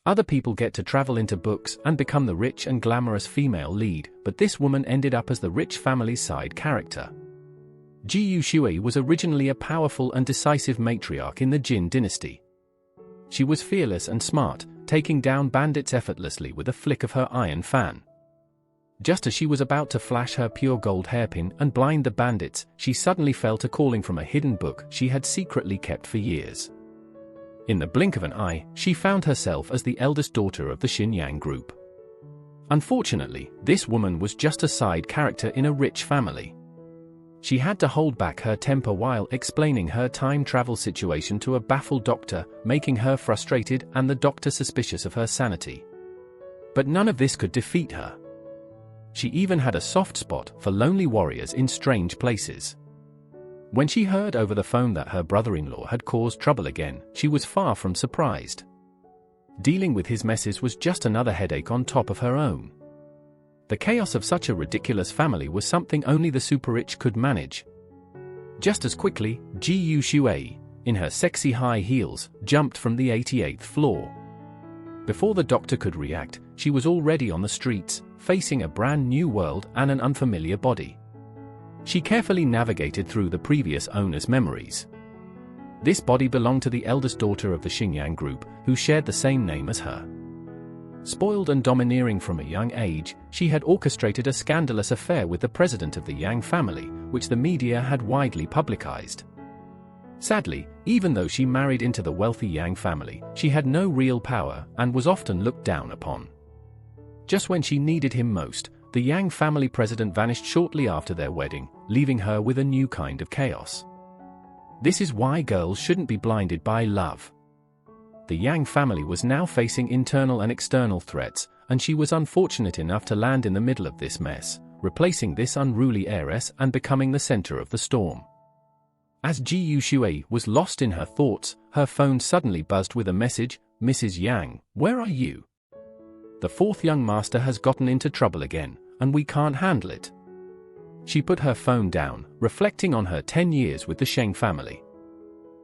Other people get to travel into books and become the rich and glamorous female lead, but this woman ended up as the rich family's side character. Ji Shui was originally a powerful and decisive matriarch in the Jin dynasty. She was fearless and smart, taking down bandits effortlessly with a flick of her iron fan. Just as she was about to flash her pure gold hairpin and blind the bandits, she suddenly felt a calling from a hidden book she had secretly kept for years. In the blink of an eye, she found herself as the eldest daughter of the Xinyang group. Unfortunately, this woman was just a side character in a rich family. She had to hold back her temper while explaining her time travel situation to a baffled doctor, making her frustrated and the doctor suspicious of her sanity. But none of this could defeat her. She even had a soft spot for lonely warriors in strange places. When she heard over the phone that her brother-in-law had caused trouble again, she was far from surprised. Dealing with his messes was just another headache on top of her own. The chaos of such a ridiculous family was something only the super-rich could manage. Just as quickly, Ji Shui, in her sexy high heels, jumped from the 88th floor. Before the doctor could react, she was already on the streets, facing a brand new world and an unfamiliar body. She carefully navigated through the previous owner's memories. This body belonged to the eldest daughter of the Xinyang group, who shared the same name as her. Spoiled and domineering from a young age, she had orchestrated a scandalous affair with the president of the Yang family, which the media had widely publicized. Sadly, even though she married into the wealthy Yang family, she had no real power and was often looked down upon. Just when she needed him most, the Yang family president vanished shortly after their wedding, leaving her with a new kind of chaos. This is why girls shouldn't be blinded by love. The Yang family was now facing internal and external threats, and she was unfortunate enough to land in the middle of this mess, replacing this unruly heiress and becoming the center of the storm. As Ji Shui was lost in her thoughts, her phone suddenly buzzed with a message, "Mrs. Yang, where are you? The fourth young master has gotten into trouble again, and we can't handle it." She put her phone down, reflecting on her 10 years with the Sheng family.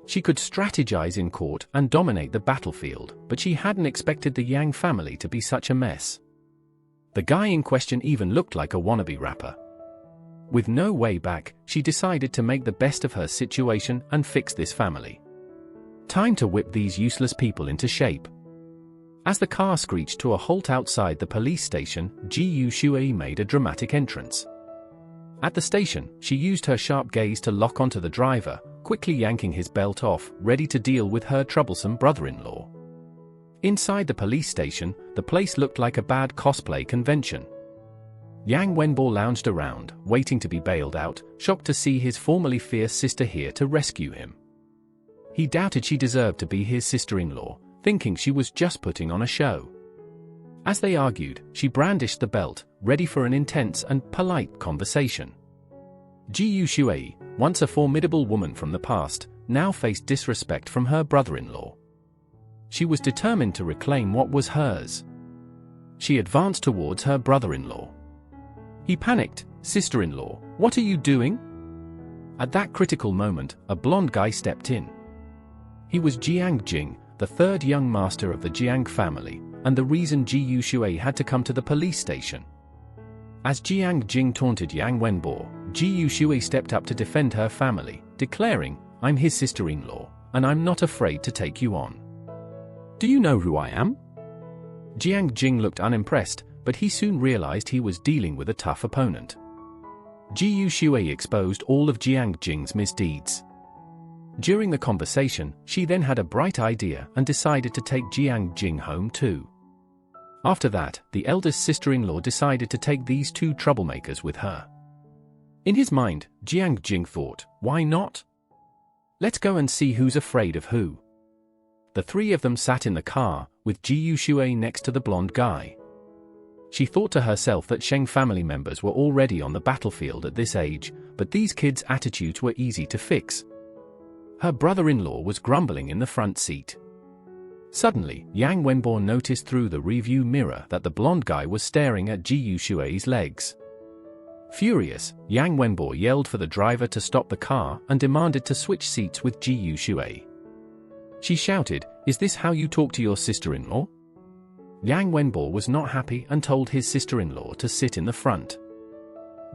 She could strategize in court and dominate the battlefield, but she hadn't expected the Yang family to be such a mess. The guy in question even looked like a wannabe rapper. With no way back, she decided to make the best of her situation and fix this family. Time to whip these useless people into shape. As the car screeched to a halt outside the police station, Ji Shui made a dramatic entrance. At the station, she used her sharp gaze to lock onto the driver, quickly yanking his belt off, ready to deal with her troublesome brother-in-law. Inside the police station, the place looked like a bad cosplay convention. Yang Wenbo lounged around, waiting to be bailed out, shocked to see his formerly fierce sister here to rescue him. He doubted she deserved to be his sister-in-law, thinking she was just putting on a show. As they argued, she brandished the belt, ready for an intense and polite conversation. Ji Shui, once a formidable woman from the past, now faced disrespect from her brother-in-law. She was determined to reclaim what was hers. She advanced towards her brother-in-law. He panicked, "Sister-in-law, what are you doing?" At that critical moment, a blonde guy stepped in. He was Jiang, the third young master of the Jiang family, and the reason Ji Shui had to come to the police station. As Jiang taunted Yang Wenbo, Ji Shui stepped up to defend her family, declaring, "I'm his sister-in-law, and I'm not afraid to take you on. Do you know who I am?" Jiang looked unimpressed, but he soon realized he was dealing with a tough opponent. Ji Shui exposed all of Jiang's misdeeds. During the conversation, she then had a bright idea and decided to take Jiang home too. After that, the eldest sister-in-law decided to take these two troublemakers with her. In his mind, Jiang thought, why not? Let's go and see who's afraid of who. The three of them sat in the car, with Ji Shui next to the blonde guy. She thought to herself that Sheng family members were already on the battlefield at this age, but these kids' attitudes were easy to fix. Her brother-in-law was grumbling in the front seat. Suddenly, Yang Wenbo noticed through the rearview mirror that the blonde guy was staring at Ji Shui's legs. Furious, Yang Wenbo yelled for the driver to stop the car and demanded to switch seats with Ji Shui. She shouted, "Is this how you talk to your sister-in-law? Yang Wenbo was not happy and told his sister-in-law to sit in the front.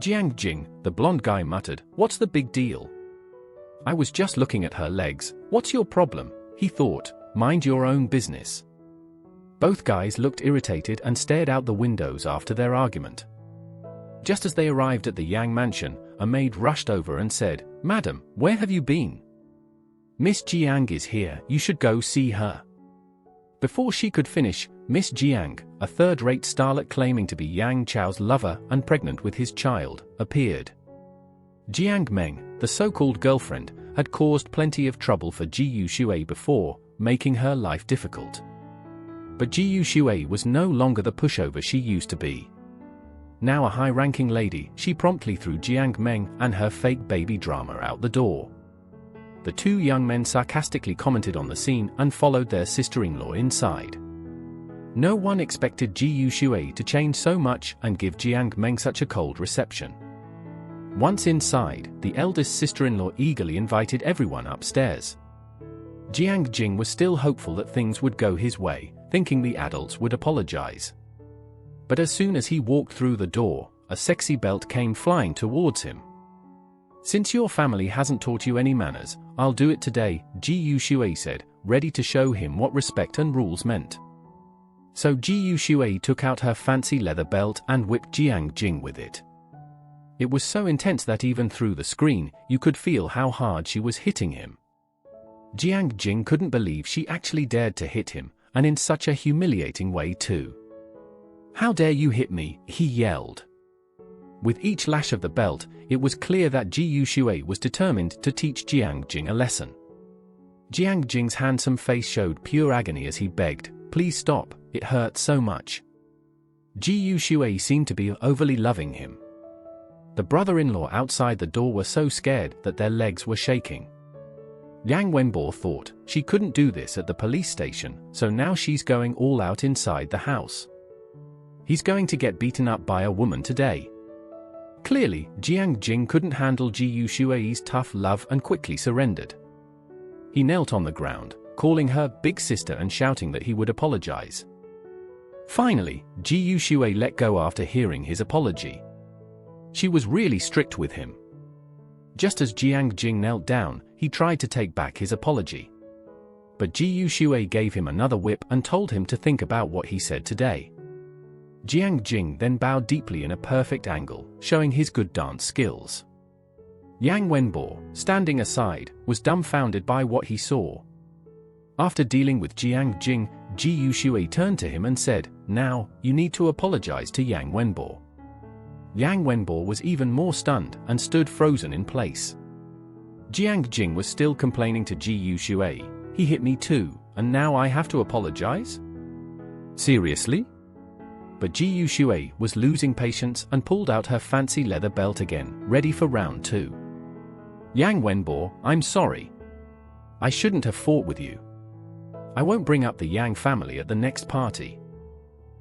Jiang Jing, the blonde guy, muttered, "What's the big deal? I was just looking at her legs. What's your problem?" He thought. Mind your own business. Both guys looked irritated and stared out the windows after their argument. Just as they arrived at the Yang mansion, a maid rushed over and said, "Madam, where have you been? Miss Jiang is here, you should go see her." Before she could finish, Miss Jiang, a third-rate starlet claiming to be Yang Chao's lover and pregnant with his child, appeared. Jiang Meng, the so-called girlfriend, had caused plenty of trouble for Ji Yushui before, making her life difficult. But Ji Yushui was no longer the pushover she used to be. Now a high-ranking lady, she promptly threw Jiang Meng and her fake baby drama out the door. The two young men sarcastically commented on the scene and followed their sister-in-law inside. No one expected Ji Yushui to change so much and give Jiang Meng such a cold reception. Once inside, the eldest sister-in-law eagerly invited everyone upstairs. Jiang Jing was still hopeful that things would go his way, thinking the adults would apologize. But as soon as he walked through the door, a sexy belt came flying towards him. "Since your family hasn't taught you any manners, I'll do it today," Ji Yushui said, ready to show him what respect and rules meant. So Ji Yushui took out her fancy leather belt and whipped Jiang Jing with it. It was so intense that even through the screen, you could feel how hard she was hitting him. Jiang Jing couldn't believe she actually dared to hit him, and in such a humiliating way too. "How dare you hit me?" he yelled. With each lash of the belt, it was clear that Ji Yushui was determined to teach Jiang Jing a lesson. Jiang Jing's handsome face showed pure agony as he begged, "Please stop, it hurts so much." Ji Yushui seemed to be overly loving him. The brother-in-law outside the door were so scared that their legs were shaking. Yang Wenbo thought she couldn't do this at the police station, so now she's going all out inside the house. He's going to get beaten up by a woman today. Clearly, Jiang Jing couldn't handle Ji Yushui's tough love and quickly surrendered. He knelt on the ground, calling her big sister and shouting that he would apologize. Finally, Ji Yushui let go after hearing his apology. She was really strict with him. Just as Jiang Jing knelt down, he tried to take back his apology. But Ji Yushui gave him another whip and told him to think about what he said today. Jiang Jing then bowed deeply in a perfect angle, showing his good dance skills. Yang Wenbo, standing aside, was dumbfounded by what he saw. After dealing with Jiang Jing, Ji Yushui turned to him and said, "Now, you need to apologize to Yang Wenbo." Yang Wenbo was even more stunned and stood frozen in place. Jiang Jing was still complaining to Ji Yushui, "He hit me too, and now I have to apologize? Seriously?" But Ji Yushui was losing patience and pulled out her fancy leather belt again, ready for round 2. "Yang Wenbo, I'm sorry. I shouldn't have fought with you. I won't bring up the Yang family at the next party."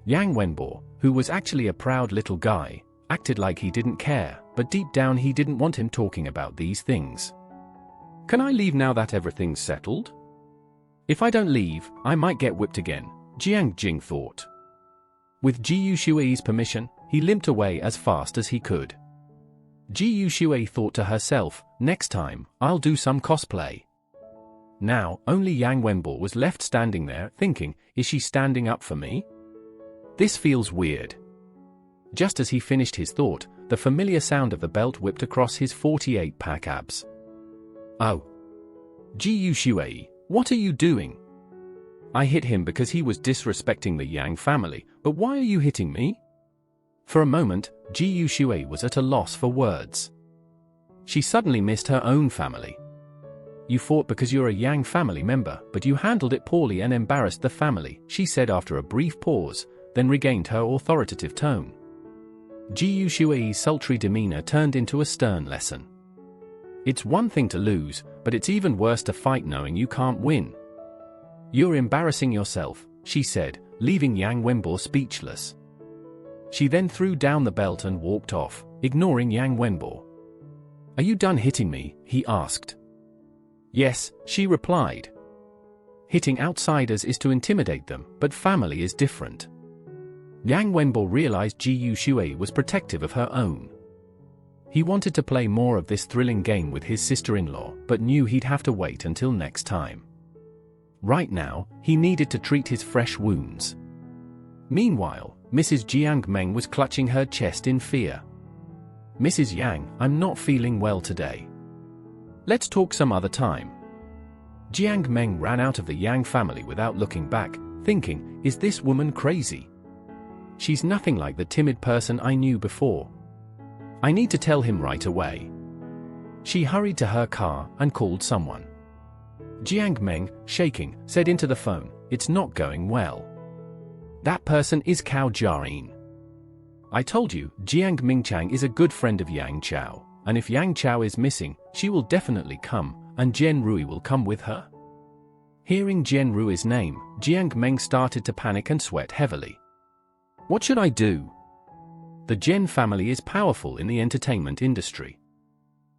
Yang Wenbo, who was actually a proud little guy, acted like he didn't care, but deep down he didn't want him talking about these things. "Can I leave now that everything's settled? If I don't leave, I might get whipped again," Jiang Jing thought. With Ji Yushui's permission, he limped away as fast as he could. Ji Yushui thought to herself, "Next time, I'll do some cosplay." Now, only Yang Wenbo was left standing there, thinking, is she standing up for me? This feels weird. Just as he finished his thought, the familiar sound of the belt whipped across his 48-pack abs. "Oh. Ji Yushui, what are you doing? I hit him because he was disrespecting the Yang family, but why are you hitting me?" For a moment, Ji Yushui was at a loss for words. She suddenly missed her own family. "You fought because you're a Yang family member, but you handled it poorly and embarrassed the family," she said after a brief pause, then regained her authoritative tone. Ji Yushui's sultry demeanor turned into a stern lesson. "It's one thing to lose, but it's even worse to fight knowing you can't win. You're embarrassing yourself," she said, leaving Yang Wenbo speechless. She then threw down the belt and walked off, ignoring Yang Wenbo. "Are you done hitting me?" he asked. "Yes," she replied. "Hitting outsiders is to intimidate them, but family is different." Yang Wenbo realized Ji Yushui was protective of her own. He wanted to play more of this thrilling game with his sister-in-law, but knew he'd have to wait until next time. Right now, he needed to treat his fresh wounds. Meanwhile, Mrs. Jiang Meng was clutching her chest in fear. "Mrs. Yang, I'm not feeling well today. Let's talk some other time." Jiang Meng ran out of the Yang family without looking back, thinking, is this woman crazy? She's nothing like the timid person I knew before. I need to tell him right away. She hurried to her car and called someone. Jiang Meng, shaking, said into the phone, "It's not going well. That person is Cao Jiayin. I told you, Jiang Mingchang is a good friend of Yang Chao, and if Yang Chao is missing, she will definitely come, and Jian Rui will come with her." Hearing Jian Rui's name, Jiang Meng started to panic and sweat heavily. What should I do? The Jian family is powerful in the entertainment industry.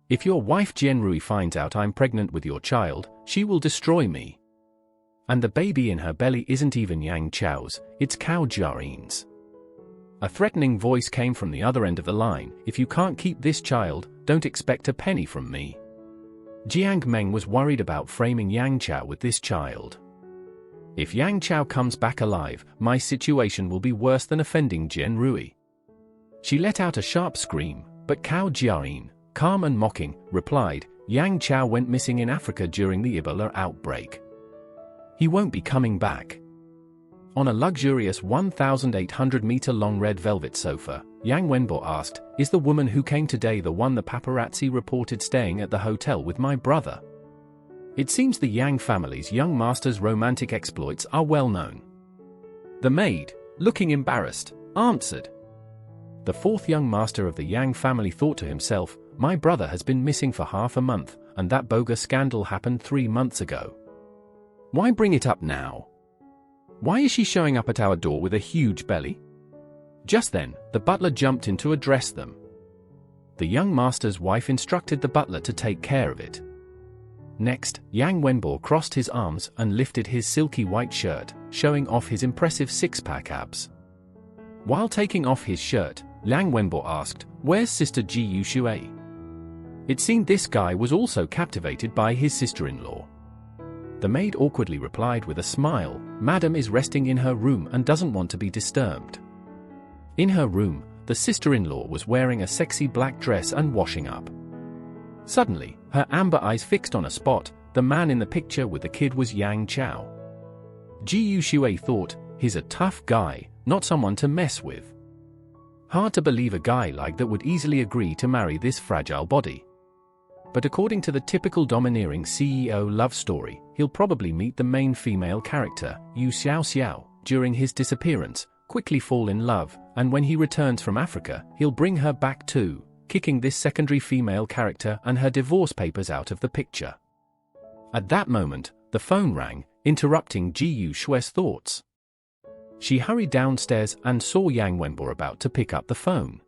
If your wife Jian Rui finds out I'm pregnant with your child, she will destroy me. And the baby in her belly isn't even Yang Chao's, it's Cao Jiayin's. A threatening voice came from the other end of the line. "If you can't keep this child, don't expect a penny from me." Jiang Meng was worried about framing Yang Chao with this child. If Yang Chao comes back alive, my situation will be worse than offending Jian Rui. She let out a sharp scream, but Cao Jiayin, calm and mocking, replied, "Yang Chao went missing in Africa during the Ebola outbreak. He won't be coming back." On a luxurious 1,800-meter-long red velvet sofa, Yang Wenbo asked, "Is the woman who came today the one the paparazzi reported staying at the hotel with my brother?" It seems the Yang family's young master's romantic exploits are well known. The maid, looking embarrassed, answered. The fourth young master of the Yang family thought to himself, "My brother has been missing for half a month, and that bogus scandal happened 3 months ago. Why bring it up now? Why is she showing up at our door with a huge belly?" Just then, the butler jumped in to address them. The young master's wife instructed the butler to take care of it. Next, Yang Wenbo crossed his arms and lifted his silky white shirt, showing off his impressive six-pack abs. While taking off his shirt, Yang Wenbo asked, "Where's Sister Ji Yushui?" It seemed this guy was also captivated by his sister-in-law. The maid awkwardly replied with a smile, "Madam is resting in her room and doesn't want to be disturbed." In her room, the sister-in-law was wearing a sexy black dress and washing up. Suddenly, her amber eyes fixed on a spot. The man in the picture with the kid was Yang Chao. Ji Yushui thought, he's a tough guy, not someone to mess with. Hard to believe a guy like that would easily agree to marry this fragile body. But according to the typical domineering CEO love story, he'll probably meet the main female character, Yu Xiao Xiao, during his disappearance, quickly fall in love, and when he returns from Africa, he'll bring her back too, kicking this secondary female character and her divorce papers out of the picture. At that moment, the phone rang, interrupting Ji Yushui's thoughts. She hurried downstairs and saw Yang Wenbo about to pick up the phone.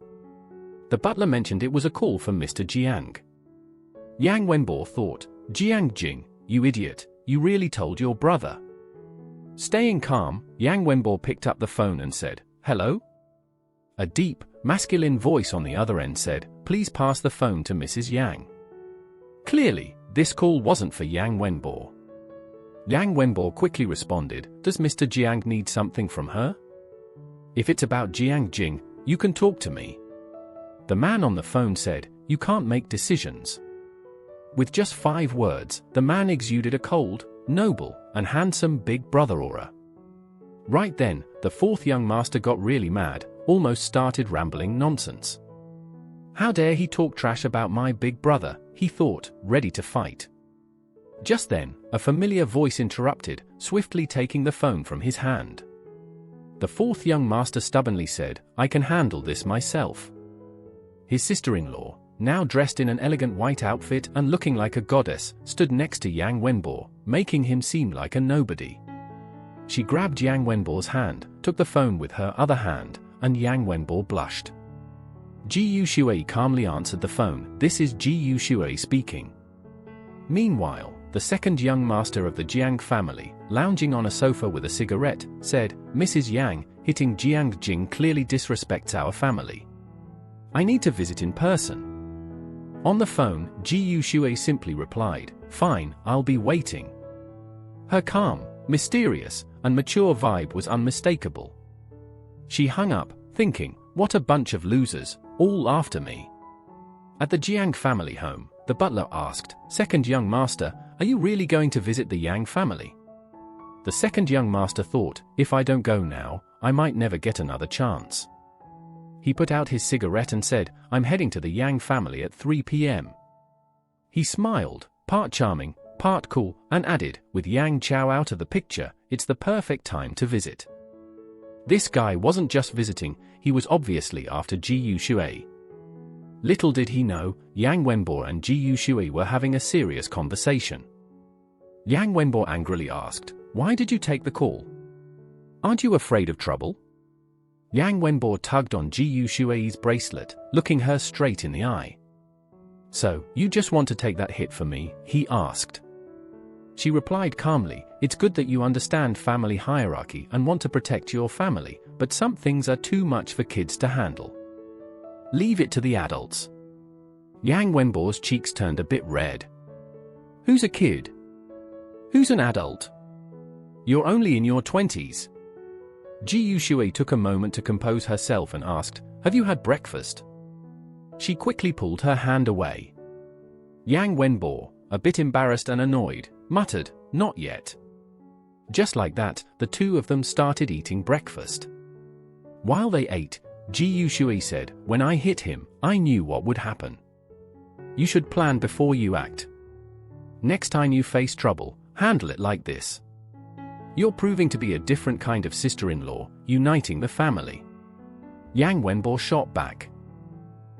The butler mentioned it was a call from Mr. Jiang. Yang Wenbo thought, "Jiang Jing, you idiot, you really told your brother." Staying calm, Yang Wenbo picked up the phone and said, "Hello?" A deep, masculine voice on the other end said, "Please pass the phone to Mrs. Yang." Clearly, this call wasn't for Yang Wenbo. Yang Wenbo quickly responded, "Does Mr. Jiang need something from her? If it's about Jiang Jing, you can talk to me." The man on the phone said, "You can't make decisions." With just 5 words, the man exuded a cold, noble, and handsome big brother aura. Right then, the fourth young master got really mad, almost started rambling nonsense. How dare he talk trash about my big brother, he thought, ready to fight. Just then, a familiar voice interrupted, swiftly taking the phone from his hand. The fourth young master stubbornly said, "I can handle this myself." His sister-in-law, now dressed in an elegant white outfit and looking like a goddess, stood next to Yang Wenbo, making him seem like a nobody. She grabbed Yang Wenbo's hand, took the phone with her other hand, and Yang Wenbo blushed. Ji Yushui calmly answered the phone. "This is Ji Yushui speaking." Meanwhile, the second young master of the Jiang family, lounging on a sofa with a cigarette, said, "Mrs. Yang, hitting Jiang Jing clearly disrespects our family. I need to visit in person. On the phone, Ji Yuxue simply replied, "Fine, I'll be waiting." Her calm, mysterious, and mature vibe was unmistakable. She hung up, thinking, what a bunch of losers, all after me. At the Jiang family home, the butler asked, "Second young master, are you really going to visit the Yang family?" The second young master thought, if I don't go now, I might never get another chance. He put out his cigarette and said, "I'm heading to the Yang family at 3 p.m. He smiled, part charming, part cool, and added, with Yang Chao out of the picture, it's the perfect time to visit. This guy wasn't just visiting, he was obviously after Ji Yuxue. Little did he know, Yang Wenbo and Ji Yuxue were having a serious conversation. Yang Wenbo angrily asked, "Why did you take the call? Aren't you afraid of trouble?" Yang Wenbo tugged on Ji Yuxue's bracelet, looking her straight in the eye. "So, you just want to take that hit for me?" he asked. She replied calmly, "It's good that you understand family hierarchy and want to protect your family, but some things are too much for kids to handle. Leave it to the adults." Yang Wenbo's cheeks turned a bit red. "Who's a kid? Who's an adult? You're only in your 20s. Ji Yuxue took a moment to compose herself and asked, "Have you had breakfast?" She quickly pulled her hand away. Yang Wenbo, a bit embarrassed and annoyed, muttered, "Not yet." Just like that, the two of them started eating breakfast. While they ate, Ji Yuxue said, "When I hit him, I knew what would happen. You should plan before you act. Next time you face trouble, handle it like this. You're proving to be a different kind of sister-in-law, uniting the family." Yang Wenbo shot back.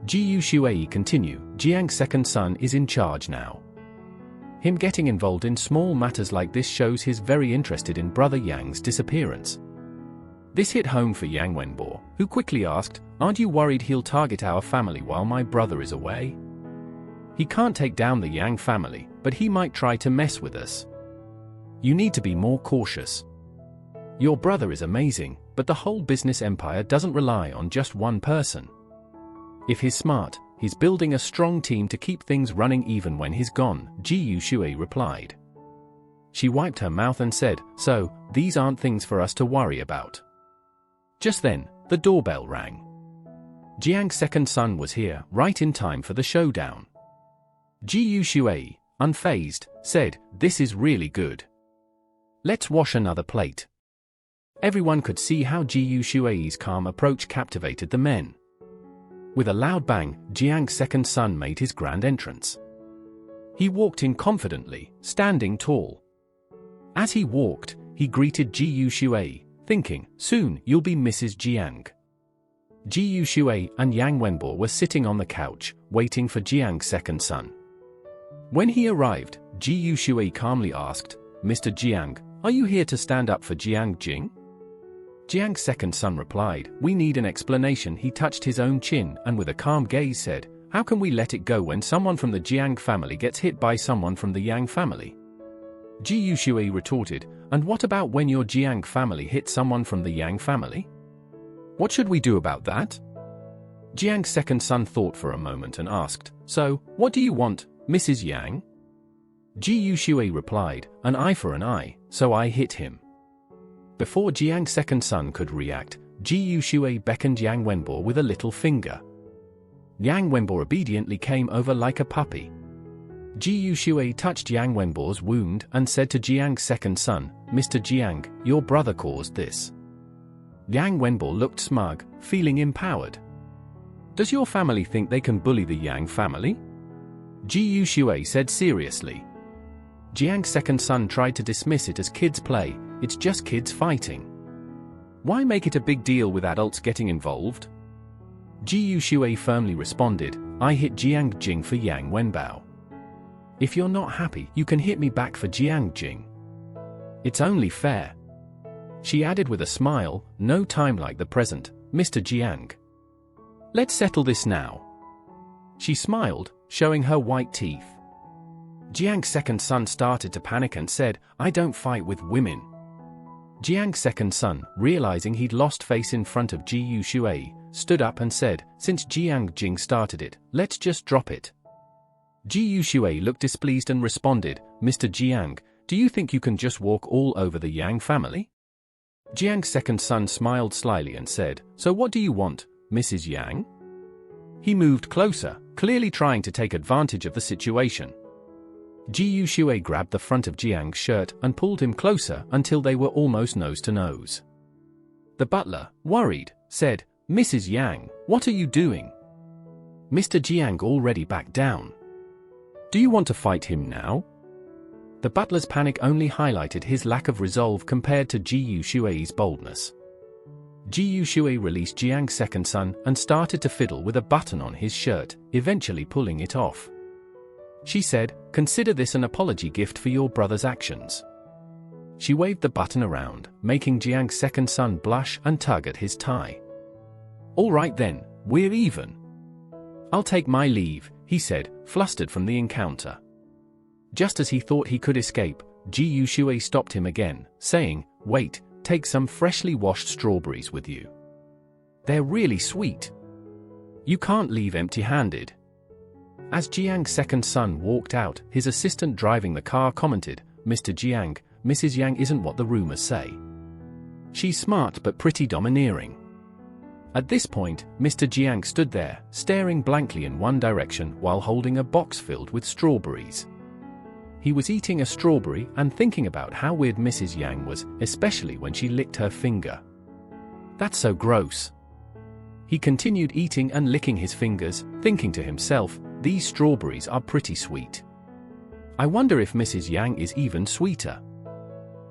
Ji Yuxue continue, "Jiang's second son is in charge now. Him getting involved in small matters like this shows he's very interested in brother Yang's disappearance." This hit home for Yang Wenbo, who quickly asked, "Aren't you worried he'll target our family while my brother is away? He can't take down the Yang family, but he might try to mess with us. You need to be more cautious. Your brother is amazing, but the whole business empire doesn't rely on just one person. If he's smart, he's building a strong team to keep things running even when he's gone," Ji Yuxue replied. She wiped her mouth and said, "So, these aren't things for us to worry about." Just then, the doorbell rang. Jiang's second son was here, right in time for the showdown. Ji Yuxue, unfazed, said, "This is really good. Let's wash another plate." Everyone could see how Ji Yuxue's calm approach captivated the men. With a loud bang, Jiang's second son made his grand entrance. He walked in confidently, standing tall. As he walked, he greeted Ji Yuxue, thinking, "Soon you'll be Mrs. Jiang." Ji Yuxue and Yang Wenbo were sitting on the couch, waiting for Jiang's second son. When he arrived, Ji Yuxue calmly asked, "Mr. Jiang, are you here to stand up for Jiang Jing?" Jiang's second son replied, "We need an explanation." He touched his own chin and with a calm gaze said, "How can we let it go when someone from the Jiang family gets hit by someone from the Yang family?" Ji Yuxue retorted, "And what about when your Jiang family hits someone from the Yang family? What should we do about that?" Jiang's second son thought for a moment and asked, "So, what do you want, Mrs. Yang?" Ji Yuxue replied, "An eye for an eye, so I hit him." Before Jiang's second son could react, Ji Yuxue beckoned Yang Wenbo with a little finger. Yang Wenbo obediently came over like a puppy. Ji Yuxue touched Yang Wenbo's wound and said to Jiang's second son, "Mr. Jiang, your brother caused this." Yang Wenbo looked smug, feeling empowered. "Does your family think they can bully the Yang family?" Ji Yuxue said seriously. Jiang's second son tried to dismiss it as kids' play. It's just kids fighting. Why make it a big deal with adults getting involved? Ji Yuxue firmly responded, "I hit Jiang Jing for Yang Wenbao. If you're not happy, you can hit me back for Jiang Jing. It's only fair." She added with a smile, "No time like the present, Mr. Jiang. Let's settle this now." She smiled, showing her white teeth. Jiang's second son started to panic and said, "I don't fight with women." Jiang's second son, realizing he'd lost face in front of Ji Yushui, stood up and said, "Since Jiang Jing started it, let's just drop it." Ji Yushui looked displeased and responded, "Mr. Jiang, do you think you can just walk all over the Yang family?" Jiang's second son smiled slyly and said, "So what do you want, Mrs. Yang?" He moved closer, clearly trying to take advantage of the situation. Ji Yushui grabbed the front of Jiang's shirt and pulled him closer until they were almost nose to nose. The butler, worried, said, "Mrs. Yang, what are you doing?" Mr. Jiang already backed down. "Do you want to fight him now?" The butler's panic only highlighted his lack of resolve compared to Ji Yushui's boldness. Ji Yushui released Jiang's second son and started to fiddle with a button on his shirt, eventually pulling it off. She said, "Consider this an apology gift for your brother's actions." She waved the button around, making Jiang's second son blush and tug at his tie. "All right then, we're even. I'll take my leave," he said, flustered from the encounter. Just as he thought he could escape, Ji Yushui stopped him again, saying, "Wait, take some freshly washed strawberries with you. They're really sweet. You can't leave empty-handed." As Jiang's second son walked out, his assistant driving the car commented, "Mr. Jiang, Mrs. Yang isn't what the rumors say. She's smart but pretty domineering." At this point, Mr. Jiang stood there, staring blankly in one direction while holding a box filled with strawberries. He was eating a strawberry and thinking about how weird Mrs. Yang was, especially when she licked her finger. "That's so gross." He continued eating and licking his fingers, thinking to himself, "These strawberries are pretty sweet. I wonder if Mrs. Yang is even sweeter."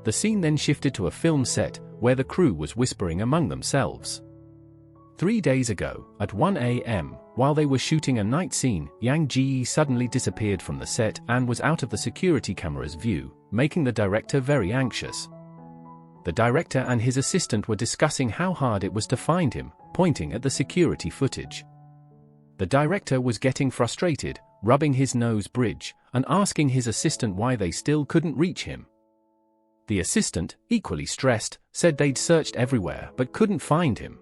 The scene then shifted to a film set, where the crew was whispering among themselves. 3 days ago, at 1 a.m., while they were shooting a night scene, Yang Ji suddenly disappeared from the set and was out of the security camera's view, making the director very anxious. The director and his assistant were discussing how hard it was to find him, pointing at the security footage. The director was getting frustrated, rubbing his nose bridge, and asking his assistant why they still couldn't reach him. The assistant, equally stressed, said they'd searched everywhere but couldn't find him.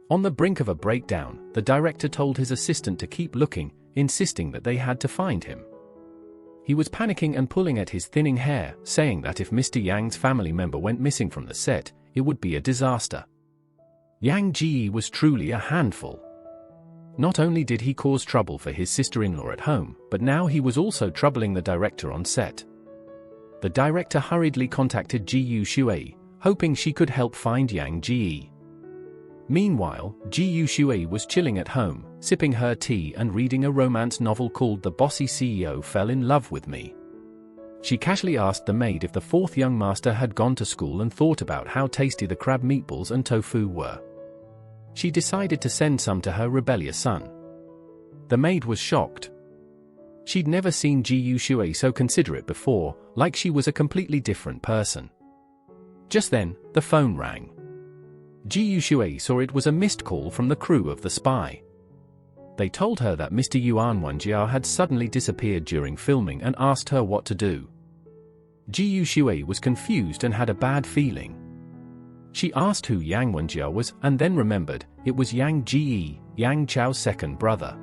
On the brink of a breakdown, the director told his assistant to keep looking, insisting that they had to find him. He was panicking and pulling at his thinning hair, saying that if Mr. Yang's family member went missing from the set, it would be a disaster. Yang Ji was truly a handful. Not only did he cause trouble for his sister-in-law at home, but now he was also troubling the director on set. The director hurriedly contacted Ji Yushui, hoping she could help find Yang Ji. Meanwhile, Ji Yushui was chilling at home, sipping her tea and reading a romance novel called The Bossy CEO Fell in Love with Me. She casually asked the maid if the fourth young master had gone to school and thought about how tasty the crab meatballs and tofu were. She decided to send some to her rebellious son. The maid was shocked. She'd never seen Ji Yushui so considerate before, like she was a completely different person. Just then, the phone rang. Ji Yushui saw it was a missed call from the crew of The Spy. They told her that Mr. Unwanted had suddenly disappeared during filming and asked her what to do. Ji Yushui was confused and had a bad feeling. She asked who Yang Wenjia was and then remembered it was Yang Ji, Yang Chao's second brother.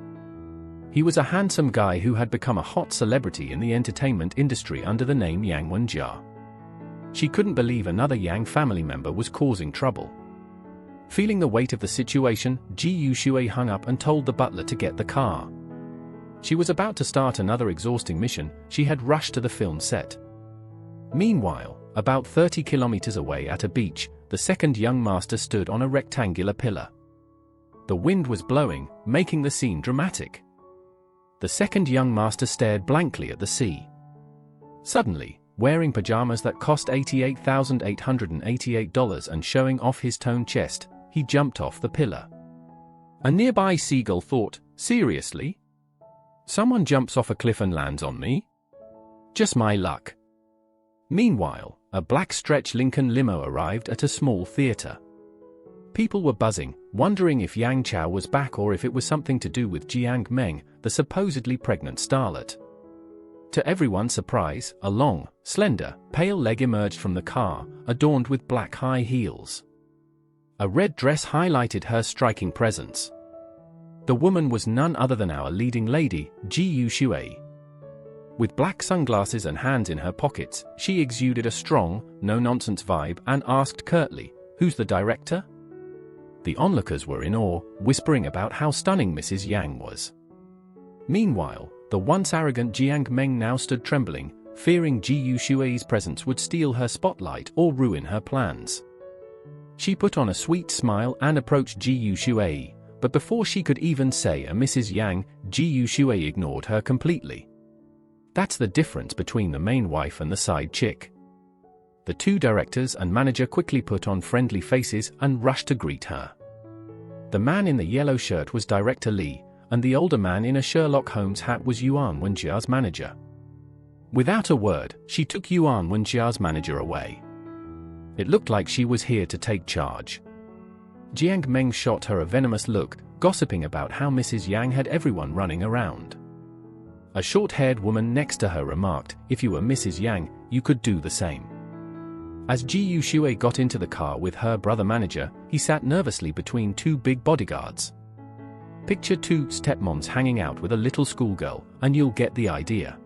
He was a handsome guy who had become a hot celebrity in the entertainment industry under the name Yang Wenjia. She couldn't believe another Yang family member was causing trouble. Feeling the weight of the situation, Ji Yushui hung up and told the butler to get the car. She was about to start another exhausting mission. She had rushed to the film set. Meanwhile, about 30 kilometers away at a beach, the second young master stood on a rectangular pillar. The wind was blowing, making the scene dramatic. The second young master stared blankly at the sea. Suddenly, wearing pajamas that cost $88,888 and showing off his toned chest, he jumped off the pillar. A nearby seagull thought, "Seriously? Someone jumps off a cliff and lands on me? Just my luck." Meanwhile, a black stretch Lincoln limo arrived at a small theater. People were buzzing, wondering if Yang Chao was back or if it was something to do with Jiang Meng, the supposedly pregnant starlet. To everyone's surprise, a long, slender, pale leg emerged from the car, adorned with black high heels. A red dress highlighted her striking presence. The woman was none other than our leading lady, Ji Shui. With black sunglasses and hands in her pockets, she exuded a strong, no-nonsense vibe and asked curtly, "Who's the director?" The onlookers were in awe, whispering about how stunning Mrs. Yang was. Meanwhile, the once arrogant Jiang now stood trembling, fearing Ji Shui's presence would steal her spotlight or ruin her plans. She put on a sweet smile and approached Ji Shui, but before she could even say a Mrs. Yang, Ji Shui ignored her completely. That's the difference between the main wife and the side chick. The two directors and manager quickly put on friendly faces and rushed to greet her. The man in the yellow shirt was Director Li, and the older man in a Sherlock Holmes hat was Yuan Wenjia's manager. Without a word, she took Yuan Wenjia's manager away. It looked like she was here to take charge. Jiang Meng shot her a venomous look, gossiping about how Mrs. Yang had everyone running around. A short-haired woman next to her remarked, "If you were Mrs. Yang, you could do the same." As Ji Shui got into the car with her brother manager, he sat nervously between two big bodyguards. Picture two stepmoms hanging out with a little schoolgirl, and you'll get the idea.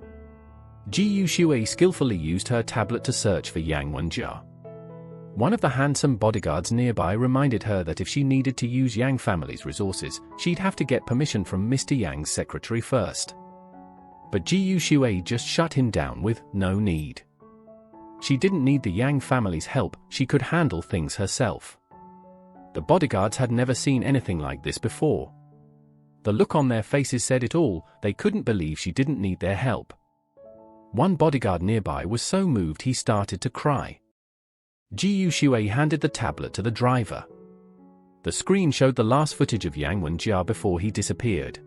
Ji Shui skillfully used her tablet to search for Yang Wenjia. One of the handsome bodyguards nearby reminded her that if she needed to use Yang family's resources, she'd have to get permission from Mr. Yang's secretary first. But Ji Shui just shut him down with, "No need." She didn't need the Yang family's help, she could handle things herself. The bodyguards had never seen anything like this before. The look on their faces said it all, they couldn't believe she didn't need their help. One bodyguard nearby was so moved he started to cry. Ji Shui handed the tablet to the driver. The screen showed the last footage of Yang Wenjia before he disappeared.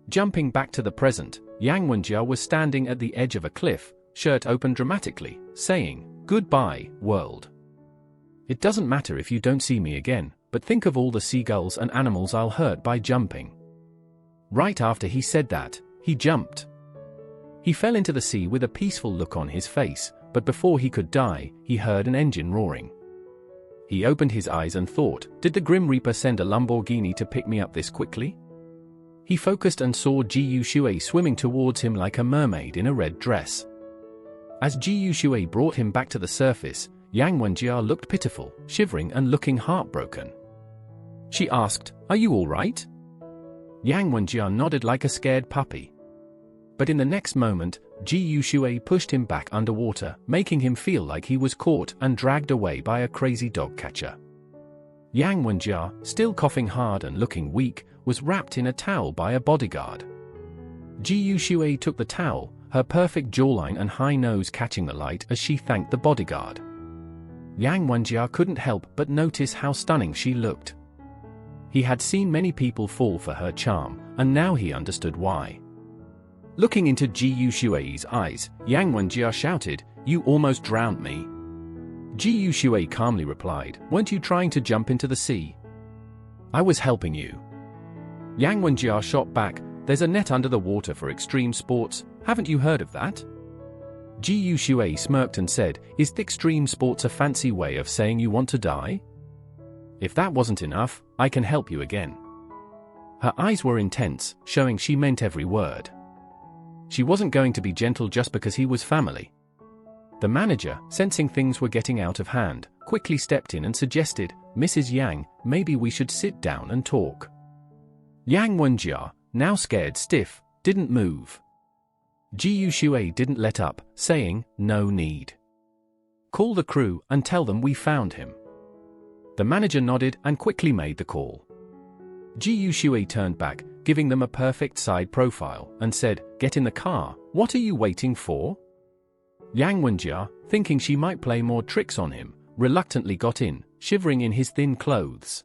Jumping back to the present, Yang Wenjia was standing at the edge of a cliff, shirt open dramatically, saying, "Goodbye, world. It doesn't matter if you don't see me again, but think of all the seagulls and animals I'll hurt by jumping." Right after he said that, he jumped. He fell into the sea with a peaceful look on his face, but before he could die, he heard an engine roaring. He opened his eyes and thought, "Did the Grim Reaper send a Lamborghini to pick me up this quickly?" He focused and saw Ji Shui swimming towards him like a mermaid in a red dress. As Ji Shui brought him back to the surface, Yang Wenjia looked pitiful, shivering and looking heartbroken. She asked, "Are you all right?" Yang Wenjia nodded like a scared puppy. But in the next moment, Ji Shui pushed him back underwater, making him feel like he was caught and dragged away by a crazy dog catcher. Yang Wenjia, still coughing hard and looking weak, was wrapped in a towel by a bodyguard. Ji Shui took the towel, her perfect jawline and high nose catching the light as she thanked the bodyguard. Yang Wenjia couldn't help but notice how stunning she looked. He had seen many people fall for her charm, and now he understood why. Looking into Ji Shui's eyes, Yang Wenjia shouted, "You almost drowned me." Ji Shui calmly replied, "Weren't you trying to jump into the sea?" "I was helping you." Yang Wenjia shot back, "There's a net under the water for extreme sports, haven't you heard of that?" Ji Shui smirked and said, "Is extreme sports a fancy way of saying you want to die? If that wasn't enough, I can help you again." Her eyes were intense, showing she meant every word. She wasn't going to be gentle just because he was family. The manager, sensing things were getting out of hand, quickly stepped in and suggested, "Mrs. Yang, maybe we should sit down and talk." Yang Wenjia, now scared stiff, didn't move. Ji Shui didn't let up, saying, "No need. Call the crew and tell them we found him." The manager nodded and quickly made the call. Ji Shui turned back, giving them a perfect side profile, and said, "Get in the car, what are you waiting for?" Yang Wenjia, thinking she might play more tricks on him, reluctantly got in, shivering in his thin clothes.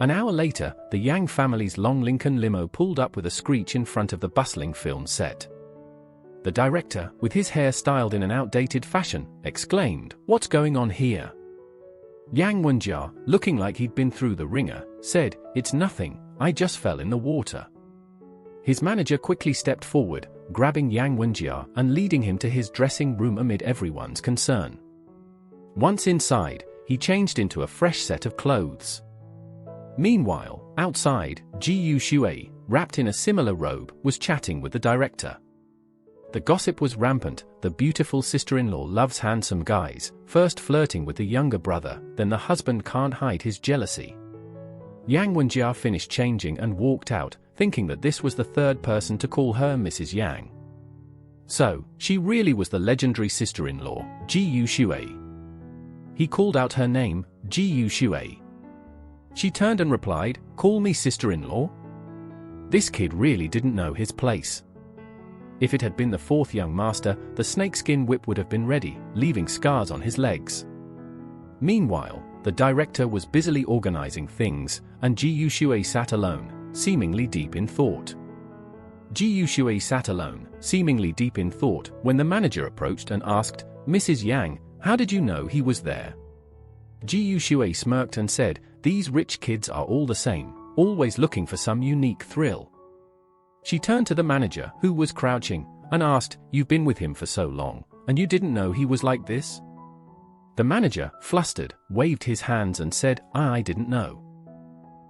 An hour later, the Yang family's long Lincoln limo pulled up with a screech in front of the bustling film set. The director, with his hair styled in an outdated fashion, exclaimed, "What's going on here?" Yang Wenjia, looking like he'd been through the ringer, said, "It's nothing, I just fell in the water." His manager quickly stepped forward, grabbing Yang Wenjia and leading him to his dressing room amid everyone's concern. Once inside, he changed into a fresh set of clothes. Meanwhile, outside, Ji Shui, wrapped in a similar robe, was chatting with the director. The gossip was rampant. The beautiful sister-in-law loves handsome guys, first flirting with the younger brother, then the husband can't hide his jealousy. Yang Wenjia finished changing and walked out, thinking that this was the third person to call her Mrs. Yang. So, she really was the legendary sister-in-law, Ji Shui. He called out her name, Ji Shui. She turned and replied, "Call me sister-in-law?" This kid really didn't know his place. If it had been the fourth young master, the snakeskin whip would have been ready, leaving scars on his legs. Meanwhile, the director was busily organizing things, and Ji Shui sat alone, seemingly deep in thought. Ji Shui sat alone, seemingly deep in thought, when the manager approached and asked, "Mrs. Yang, how did you know he was there?" Ji Shui smirked and said, "These rich kids are all the same, always looking for some unique thrill." She turned to the manager, who was crouching, and asked, "You've been with him for so long, and you didn't know he was like this?" The manager, flustered, waved his hands and said, "I didn't know."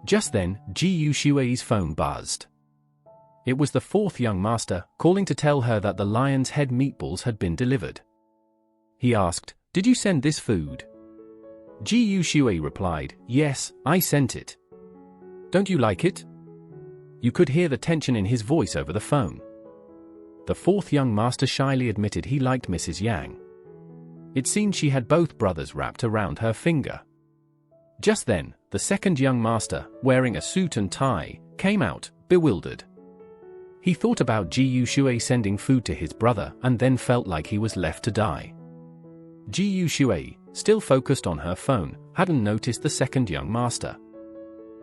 Just then, Ji Shui's phone buzzed. It was the fourth young master, calling to tell her that the lion's head meatballs had been delivered. He asked, "Did you send this food?" Ji Shui replied, "Yes, I sent it." "Don't you like it?" You could hear the tension in his voice over the phone. The fourth young master shyly admitted he liked Mrs. Yang. It seemed she had both brothers wrapped around her finger. Just then, the second young master, wearing a suit and tie, came out, bewildered. He thought about Ji Shui sending food to his brother and then felt like he was left to die. Ji Shui, still focused on her phone, hadn't noticed the second young master.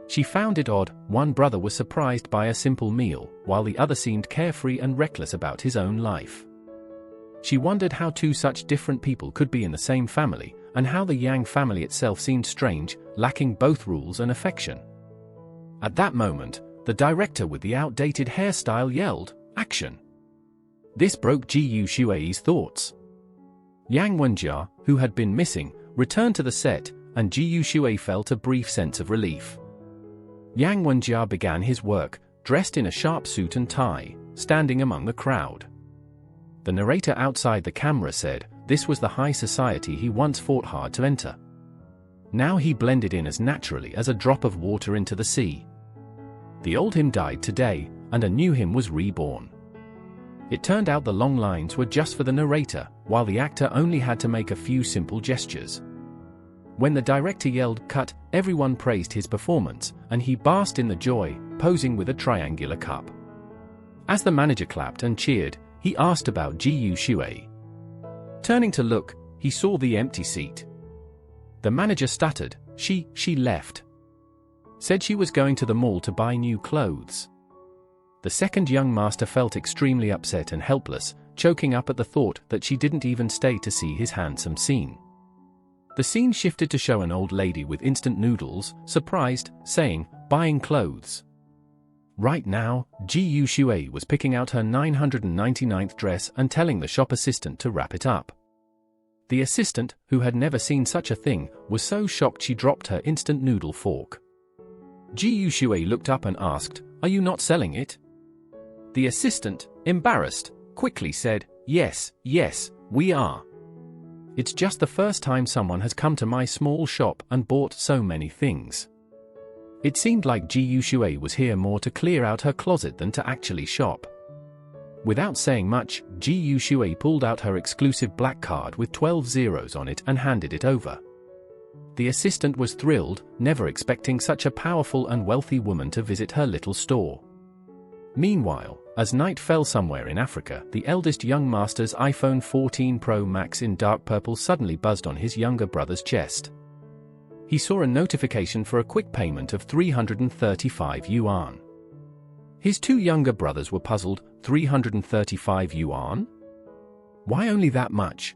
She found it odd. One brother was surprised by a simple meal, while the other seemed carefree and reckless about his own life. She wondered how two such different people could be in the same family, and how the Yang family itself seemed strange, lacking both rules and affection. At that moment, the director with the outdated hairstyle yelled, "Action!" This broke Ji Shui's thoughts. Yang Wenjia, who had been missing, returned to the set, and Ji Shui felt a brief sense of relief. Yang Wenjia began his work, dressed in a sharp suit and tie, standing among the crowd. The narrator outside the camera said, this was the high society he once fought hard to enter. Now he blended in as naturally as a drop of water into the sea. The old him died today, and a new him was reborn. It turned out the long lines were just for the narrator, while the actor only had to make a few simple gestures. When the director yelled, "Cut," everyone praised his performance, and he basked in the joy, posing with a triangular cup. As the manager clapped and cheered, he asked about Ji Shui. Turning to look, he saw the empty seat. The manager stuttered, she left. Said she was going to the mall to buy new clothes. The second young master felt extremely upset and helpless, choking up at the thought that she didn't even stay to see his handsome scene. The scene shifted to show an old lady with instant noodles, surprised, saying, "Buying clothes." Right now, Ji Shui was picking out her 999th dress and telling the shop assistant to wrap it up. The assistant, who had never seen such a thing, was so shocked she dropped her instant noodle fork. Ji Shui looked up and asked, "Are you not selling it?" The assistant, embarrassed, quickly said, yes, we are. It's just the first time someone has come to my small shop and bought so many things." It seemed like Ji Shui was here more to clear out her closet than to actually shop. Without saying much, Ji Shui pulled out her exclusive black card with 12 zeros on it and handed it over. The assistant was thrilled, never expecting such a powerful and wealthy woman to visit her little store. Meanwhile, as night fell somewhere in Africa, the eldest young master's iPhone 14 Pro Max in dark purple suddenly buzzed on his younger brother's chest. He saw a notification for a quick payment of 335 yuan. His two younger brothers were puzzled. 335 yuan? Why only that much?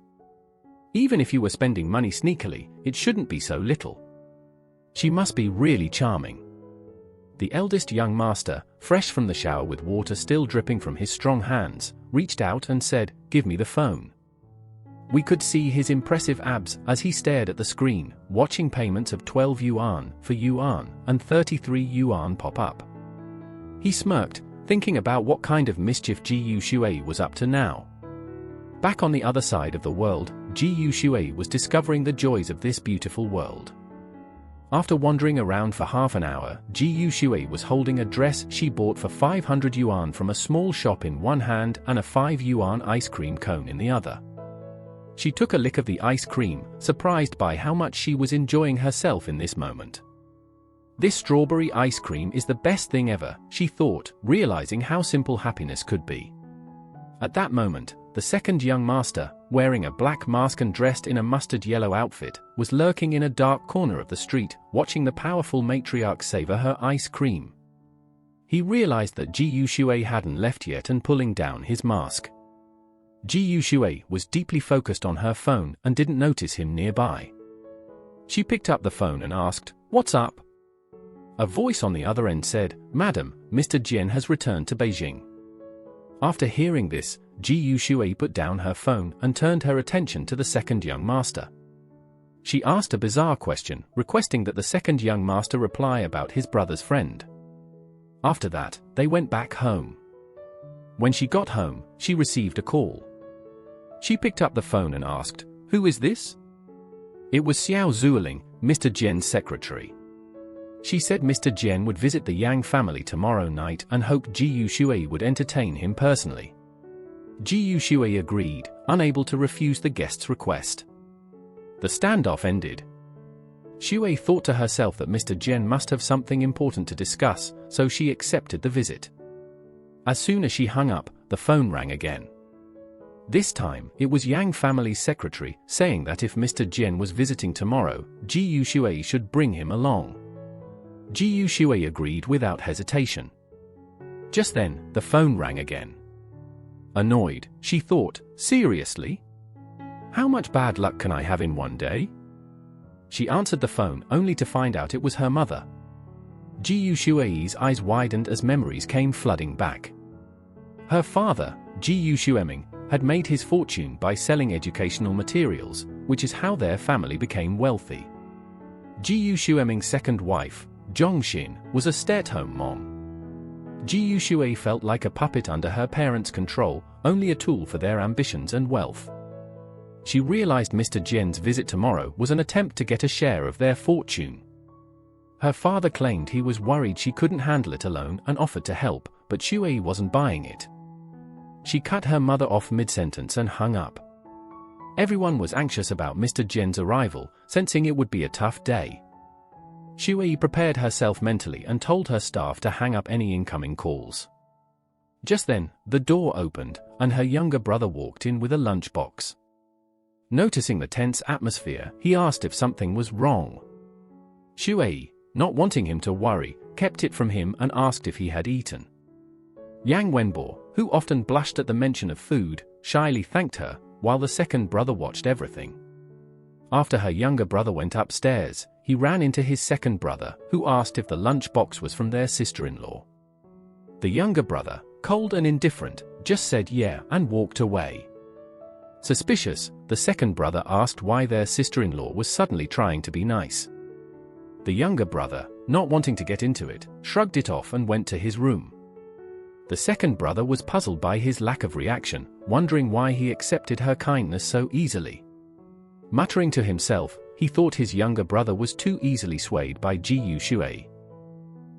Even if you were spending money sneakily, it shouldn't be so little. She must be really charming. The eldest young master, fresh from the shower with water still dripping from his strong hands, reached out and said, "Give me the phone." We could see his impressive abs as he stared at the screen, watching payments of 12 yuan for yuan and 33 yuan pop up. He smirked, thinking about what kind of mischief Ji Shui was up to now. Back on the other side of the world, Ji Shui was discovering the joys of this beautiful world. After wandering around for half an hour, Ji Shui was holding a dress she bought for 500 yuan from a small shop in one hand and a 5 yuan ice cream cone in the other. She took a lick of the ice cream, surprised by how much she was enjoying herself in this moment. This strawberry ice cream is the best thing ever, she thought, realizing how simple happiness could be. At that moment, the second young master, wearing a black mask and dressed in a mustard yellow outfit, was lurking in a dark corner of the street, watching the powerful matriarch savor her ice cream. He realized that Ji Shui hadn't left yet and pulling down his mask. Ji Shui was deeply focused on her phone and didn't notice him nearby. She picked up the phone and asked, "What's up?" A voice on the other end said, "Madam, Mr. Jiang has returned to Beijing." After hearing this, Ji Shui put down her phone and turned her attention to the second young master. She asked a bizarre question, requesting that the second young master reply about his brother's friend. After that, they went back home. When she got home, she received a call. She picked up the phone and asked, "Who is this?" It was Xiao Zuoling, Mr. Jian's secretary. She said Mr. Jiang would visit the Yang family tomorrow night and hoped Ji Shui would entertain him personally. Ji Shui agreed, unable to refuse the guest's request. The standoff ended. Shui thought to herself that Mr. Jiang must have something important to discuss, so she accepted the visit. As soon as she hung up, the phone rang again. This time, it was Yang family's secretary, saying that if Mr. Jiang was visiting tomorrow, Ji Shui should bring him along. Ji Shui agreed without hesitation. Just then, the phone rang again. Annoyed, she thought, "Seriously? How much bad luck can I have in one day?" She answered the phone only to find out it was her mother. Ji Shui's eyes widened as memories came flooding back. Her father, Ji Shueming, had made his fortune by selling educational materials, which is how their family became wealthy. Ji Shueming's second wife, Zhongxin, was a stay-at-home mom. Ji Shui felt like a puppet under her parents' control, only a tool for their ambitions and wealth. She realized Mr. Jian's visit tomorrow was an attempt to get a share of their fortune. Her father claimed he was worried she couldn't handle it alone and offered to help, but Shui wasn't buying it. She cut her mother off mid-sentence and hung up. Everyone was anxious about Mr. Jian's arrival, sensing it would be a tough day. Shui prepared herself mentally and told her staff to hang up any incoming calls. Just then, the door opened, and her younger brother walked in with a lunchbox. Noticing the tense atmosphere, he asked if something was wrong. Shui, not wanting him to worry, kept it from him and asked if he had eaten. Yang Wenbo, who often blushed at the mention of food, shyly thanked her, while the second brother watched everything. After her younger brother went upstairs, he ran into his second brother, who asked if the lunchbox was from their sister-in-law. The younger brother, cold and indifferent, just said yeah and walked away. Suspicious, the second brother asked why their sister-in-law was suddenly trying to be nice. The younger brother, not wanting to get into it, shrugged it off and went to his room. The second brother was puzzled by his lack of reaction, wondering why he accepted her kindness so easily. Muttering to himself, he thought his younger brother was too easily swayed by Ji Shui.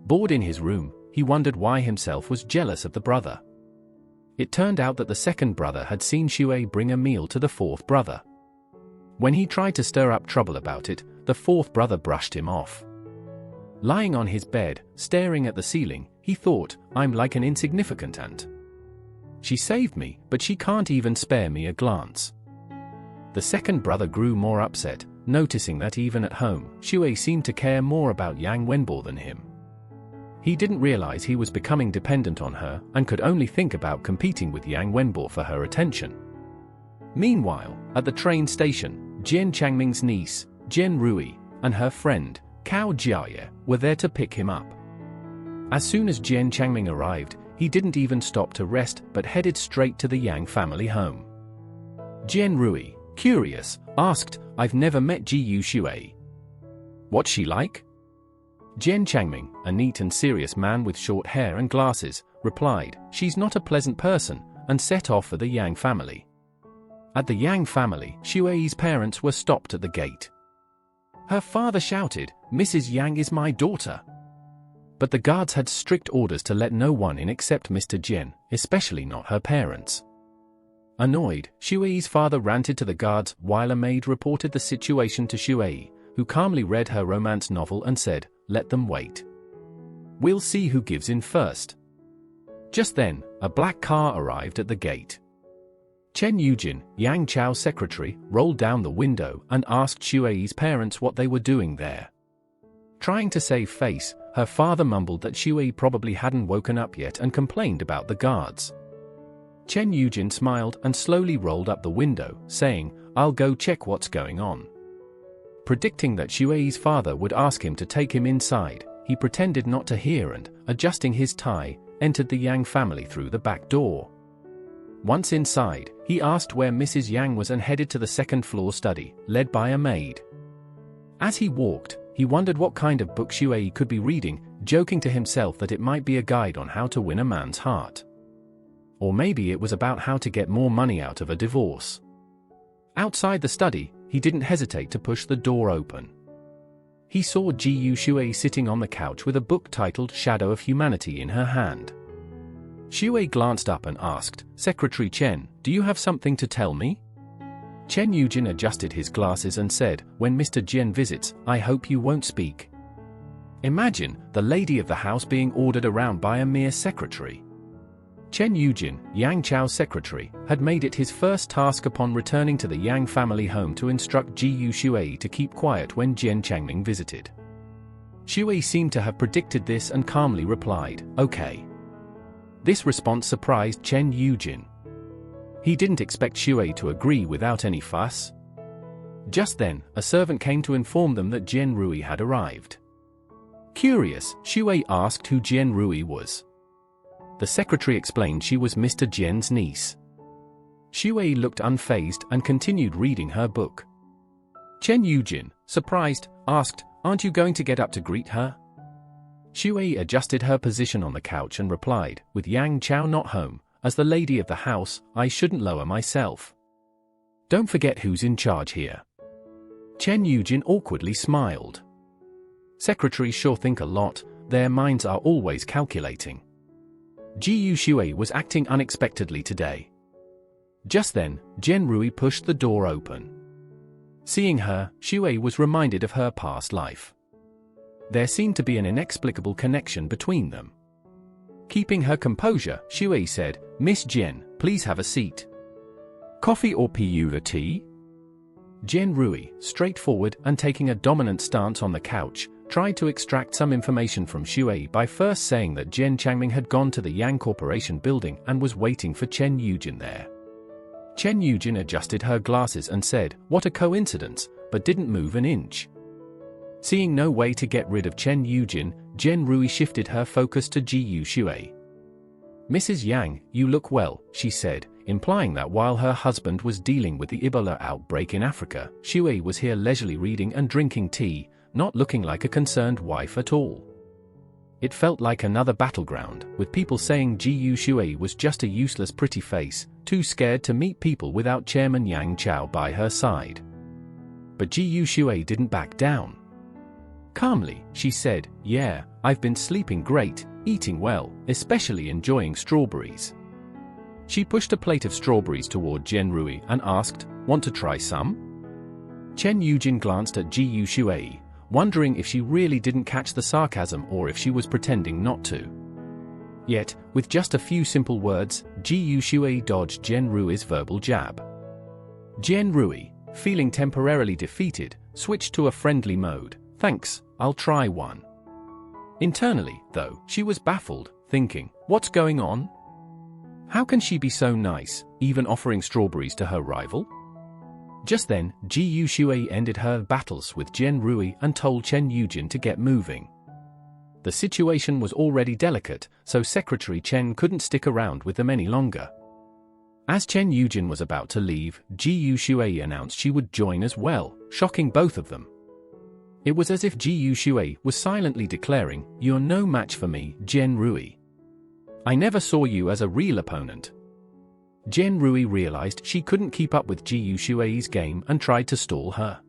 Bored in his room, he wondered why himself was jealous of the brother. It turned out that the second brother had seen Shui bring a meal to the fourth brother. When he tried to stir up trouble about it, the fourth brother brushed him off. Lying on his bed, staring at the ceiling, he thought, "I'm like an insignificant ant. She saved me, but she can't even spare me a glance." The second brother grew more upset, noticing that even at home, Shui seemed to care more about Yang Wenbo than him. He didn't realize he was becoming dependent on her and could only think about competing with Yang Wenbo for her attention. Meanwhile, at the train station, Jian Changming's niece, Jian Rui, and her friend, Cao Jiaye, were there to pick him up. As soon as Jian Changming arrived, he didn't even stop to rest but headed straight to the Yang family home. Jian Rui, curious, asked, "I've never met Ji Shui. What's she like?" Jian Changming, a neat and serious man with short hair and glasses, replied, "She's not a pleasant person," and set off for the Yang family. At the Yang family, Shui's parents were stopped at the gate. Her father shouted, "Mrs. Yang is my daughter." But the guards had strict orders to let no one in except Mr. Jian, especially not her parents. Annoyed, Shui's father ranted to the guards while a maid reported the situation to Shui, who calmly read her romance novel and said, "Let them wait. We'll see who gives in first." Just then, a black car arrived at the gate. Chen Yujin, Yang Chao's secretary, rolled down the window and asked Shui's parents what they were doing there. Trying to save face, her father mumbled that Shui probably hadn't woken up yet and complained about the guards. Chen Yujin smiled and slowly rolled up the window, saying, "I'll go check what's going on." Predicting that Shui's father would ask him to take him inside, he pretended not to hear and, adjusting his tie, entered the Yang family through the back door. Once inside, he asked where Mrs. Yang was and headed to the second-floor study, led by a maid. As he walked, he wondered what kind of book Shui could be reading, joking to himself that it might be a guide on how to win a man's heart. Or maybe it was about how to get more money out of a divorce. Outside the study, he didn't hesitate to push the door open. He saw Ji Shui sitting on the couch with a book titled Shadow of Humanity in her hand. Shui glanced up and asked, "Secretary Chen, do you have something to tell me?" Chen Yujin adjusted his glasses and said, "When Mr. Jian visits, I hope you won't speak." Imagine, the lady of the house being ordered around by a mere secretary. Chen Yujin, Yang Chao's secretary, had made it his first task upon returning to the Yang family home to instruct Ji Shui to keep quiet when Jian Changming visited. Shui seemed to have predicted this and calmly replied, "Okay." This response surprised Chen Yujin. He didn't expect Shui to agree without any fuss. Just then, a servant came to inform them that Jian Rui had arrived. Curious, Shui asked who Jian Rui was. The secretary explained she was Mr. Jian's niece. Shui looked unfazed and continued reading her book. Chen Yujin, surprised, asked, "Aren't you going to get up to greet her?" Shui adjusted her position on the couch and replied, "With Yang Chao not home, as the lady of the house, I shouldn't lower myself. Don't forget who's in charge here." Chen Yujin awkwardly smiled. Secretaries sure think a lot, their minds are always calculating. Ji Shui was acting unexpectedly today. Just then, Jian Rui pushed the door open. Seeing her, Shui was reminded of her past life. There seemed to be an inexplicable connection between them. Keeping her composure, Shui said, "Miss Jian, please have a seat. Coffee or tea?" Jian Rui, straightforward and taking a dominant stance on the couch, tried to extract some information from Shui by first saying that Jian Changming had gone to the Yang Corporation building and was waiting for Chen Yujin there. Chen Yujin adjusted her glasses and said, "What a coincidence," but didn't move an inch. Seeing no way to get rid of Chen Yujin, Jian Rui shifted her focus to Ji Shui. "Mrs. Yang, you look well," she said, implying that while her husband was dealing with the Ebola outbreak in Africa, Shui was here leisurely reading and drinking tea, not looking like a concerned wife at all. It felt like another battleground, with people saying Ji Shui was just a useless pretty face, too scared to meet people without Chairman Yang Chao by her side. But Ji Shui didn't back down. Calmly, she said, "Yeah, I've been sleeping great, eating well, especially enjoying strawberries." She pushed a plate of strawberries toward Jian Rui and asked, "Want to try some?" Chen Yujin glanced at Ji Shui, wondering if she really didn't catch the sarcasm or if she was pretending not to. Yet, with just a few simple words, Ji Shui dodged Jian Rui's verbal jab. Jian Rui, feeling temporarily defeated, switched to a friendly mode. "Thanks, I'll try one." Internally, though, she was baffled, thinking, what's going on? How can she be so nice, even offering strawberries to her rival? Just then, Ji Shui ended her battles with Jian Rui and told Chen Yujin to get moving. The situation was already delicate, so Secretary Chen couldn't stick around with them any longer. As Chen Yujin was about to leave, Ji Yushui announced she would join as well, shocking both of them. It was as if Ji Yushui was silently declaring, "You're no match for me, Jian Rui. I never saw you as a real opponent." Jian Rui realized she couldn't keep up with Ji Yushui's game and tried to stall her.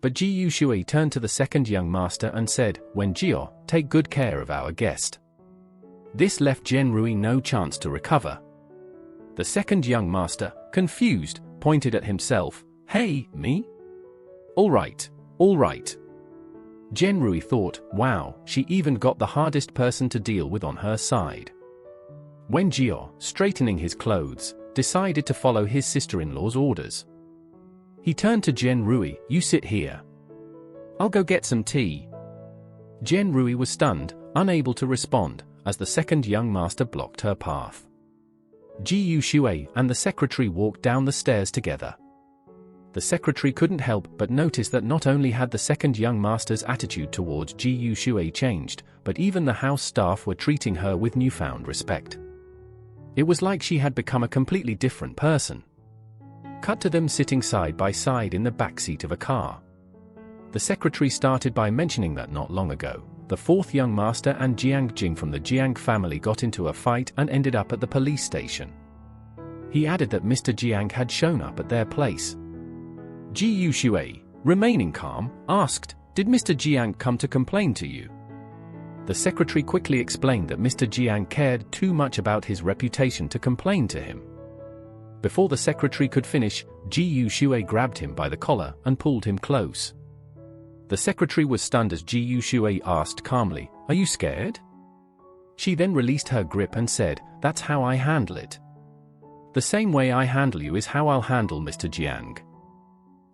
But Ji Yushui turned to the second young master and said, "Wen Jio, take good care of our guest." This left Jian Rui no chance to recover. The second young master, confused, pointed at himself. "Hey, me? All right, all right." Jian Rui thought, wow, she even got the hardest person to deal with on her side. Wen Jio, straightening his clothes, decided to follow his sister-in-law's orders. He turned to Jian Rui, "You sit here. I'll go get some tea." Jian Rui was stunned, unable to respond, as the second young master blocked her path. Ji Yushui and the secretary walked down the stairs together. The secretary couldn't help but notice that not only had the second young master's attitude towards Ji Yushui changed, but even the house staff were treating her with newfound respect. It was like she had become a completely different person. Cut to them sitting side by side in the backseat of a car. The secretary started by mentioning that not long ago, the fourth young master and Jiang Jing from the Jiang family got into a fight and ended up at the police station. He added that Mr. Jiang had shown up at their place. Ji Yushui, remaining calm, asked, "Did Mr. Jiang come to complain to you?" The secretary quickly explained that Mr. Jiang cared too much about his reputation to complain to him. Before the secretary could finish, Ji Yushui grabbed him by the collar and pulled him close. The secretary was stunned as Ji Yushui asked calmly, "Are you scared?" She then released her grip and said, "That's how I handle it. The same way I handle you is how I'll handle Mr. Jiang."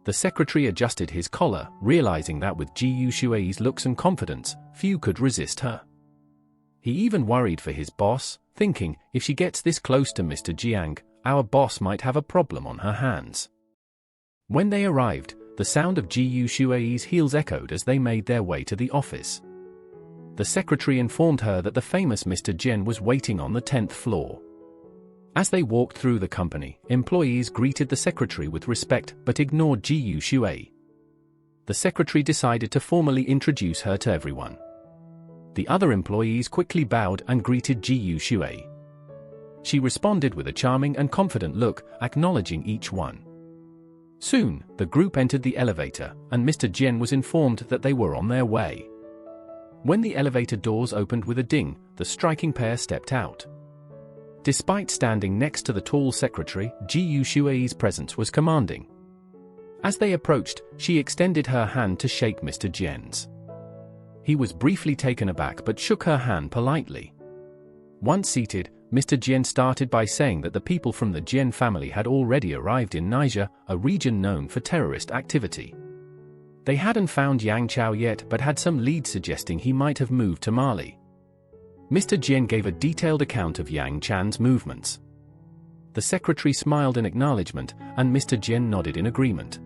The secretary adjusted his collar, realizing that with Ji Yushui's looks and confidence, few could resist her. He even worried for his boss, thinking, if she gets this close to Mr. Jiang, our boss might have a problem on her hands. When they arrived, the sound of Ji Yushui's heels echoed as they made their way to the office. The secretary informed her that the famous Mr. Jian was waiting on the 10th floor. As they walked through the company, employees greeted the secretary with respect but ignored Ji Yushui. The secretary decided to formally introduce her to everyone. The other employees quickly bowed and greeted Ji Yushui. She responded with a charming and confident look, acknowledging each one. Soon, the group entered the elevator, and Mr. Jian was informed that they were on their way. When the elevator doors opened with a ding, the striking pair stepped out. Despite standing next to the tall secretary, Ji Yushui's presence was commanding. As they approached, she extended her hand to shake Mr. Jian's. He was briefly taken aback but shook her hand politely. Once seated, Mr. Jian started by saying that the people from the Jian family had already arrived in Niger, a region known for terrorist activity. They hadn't found Yang Chao yet but had some leads suggesting he might have moved to Mali. Mr. Jian gave a detailed account of Yang Chan's movements. The secretary smiled in acknowledgement, and Mr. Jian nodded in agreement.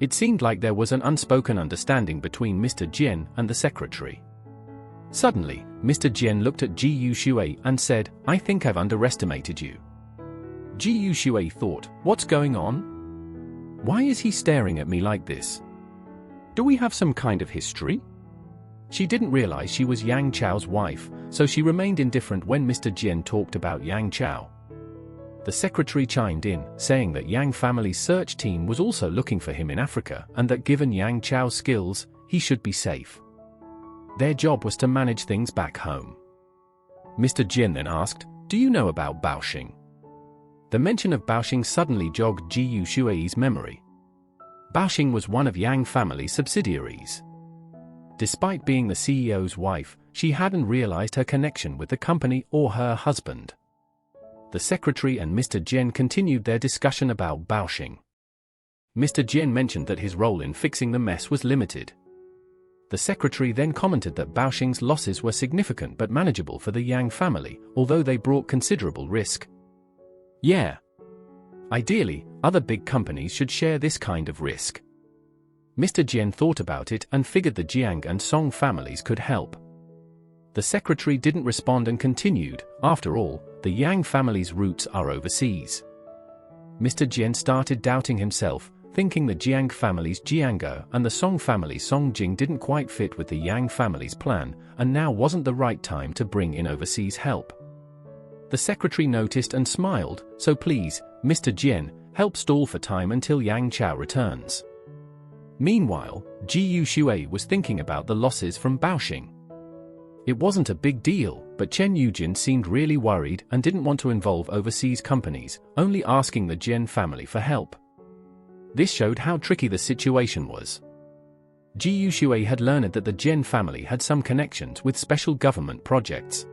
It seemed like there was an unspoken understanding between Mr. Jian and the secretary. Suddenly, Mr. Jian looked at Ji Yushui and said, "I think I've underestimated you." Ji Yushui thought, "What's going on? Why is he staring at me like this? Do we have some kind of history?" She didn't realize she was Yang Chao's wife, so she remained indifferent when Mr. Jian talked about Yang Chao. The secretary chimed in, saying that Yang family's search team was also looking for him in Africa and that given Yang Chao's skills, he should be safe. Their job was to manage things back home. Mr. Jian then asked, "Do you know about Baoxing?" The mention of Baoxing suddenly jogged Ji Yushui's memory. Baoxing was one of Yang family's subsidiaries. Despite being the CEO's wife, she hadn't realized her connection with the company or her husband. The secretary and Mr. Jian continued their discussion about Baoxing. Mr. Jian mentioned that his role in fixing the mess was limited. The secretary then commented that Baoxing's losses were significant but manageable for the Yang family, although they brought considerable risk. Yeah. Ideally, other big companies should share this kind of risk. Mr. Jian thought about it and figured the Jiang and Song families could help. The secretary didn't respond and continued, after all, the Yang family's roots are overseas. Mr. Jian started doubting himself, thinking the Jiang family's Jianga and the Song family's Songjing didn't quite fit with the Yang family's plan, and now wasn't the right time to bring in overseas help. The secretary noticed and smiled, so please, Mr. Jian, help stall for time until Yang Chao returns. Meanwhile, Ji Shui was thinking about the losses from Baoxing. It wasn't a big deal, but Chen Yujin seemed really worried and didn't want to involve overseas companies, only asking the Jian family for help. This showed how tricky the situation was. Ji Shui had learned that the Jian family had some connections with special government projects.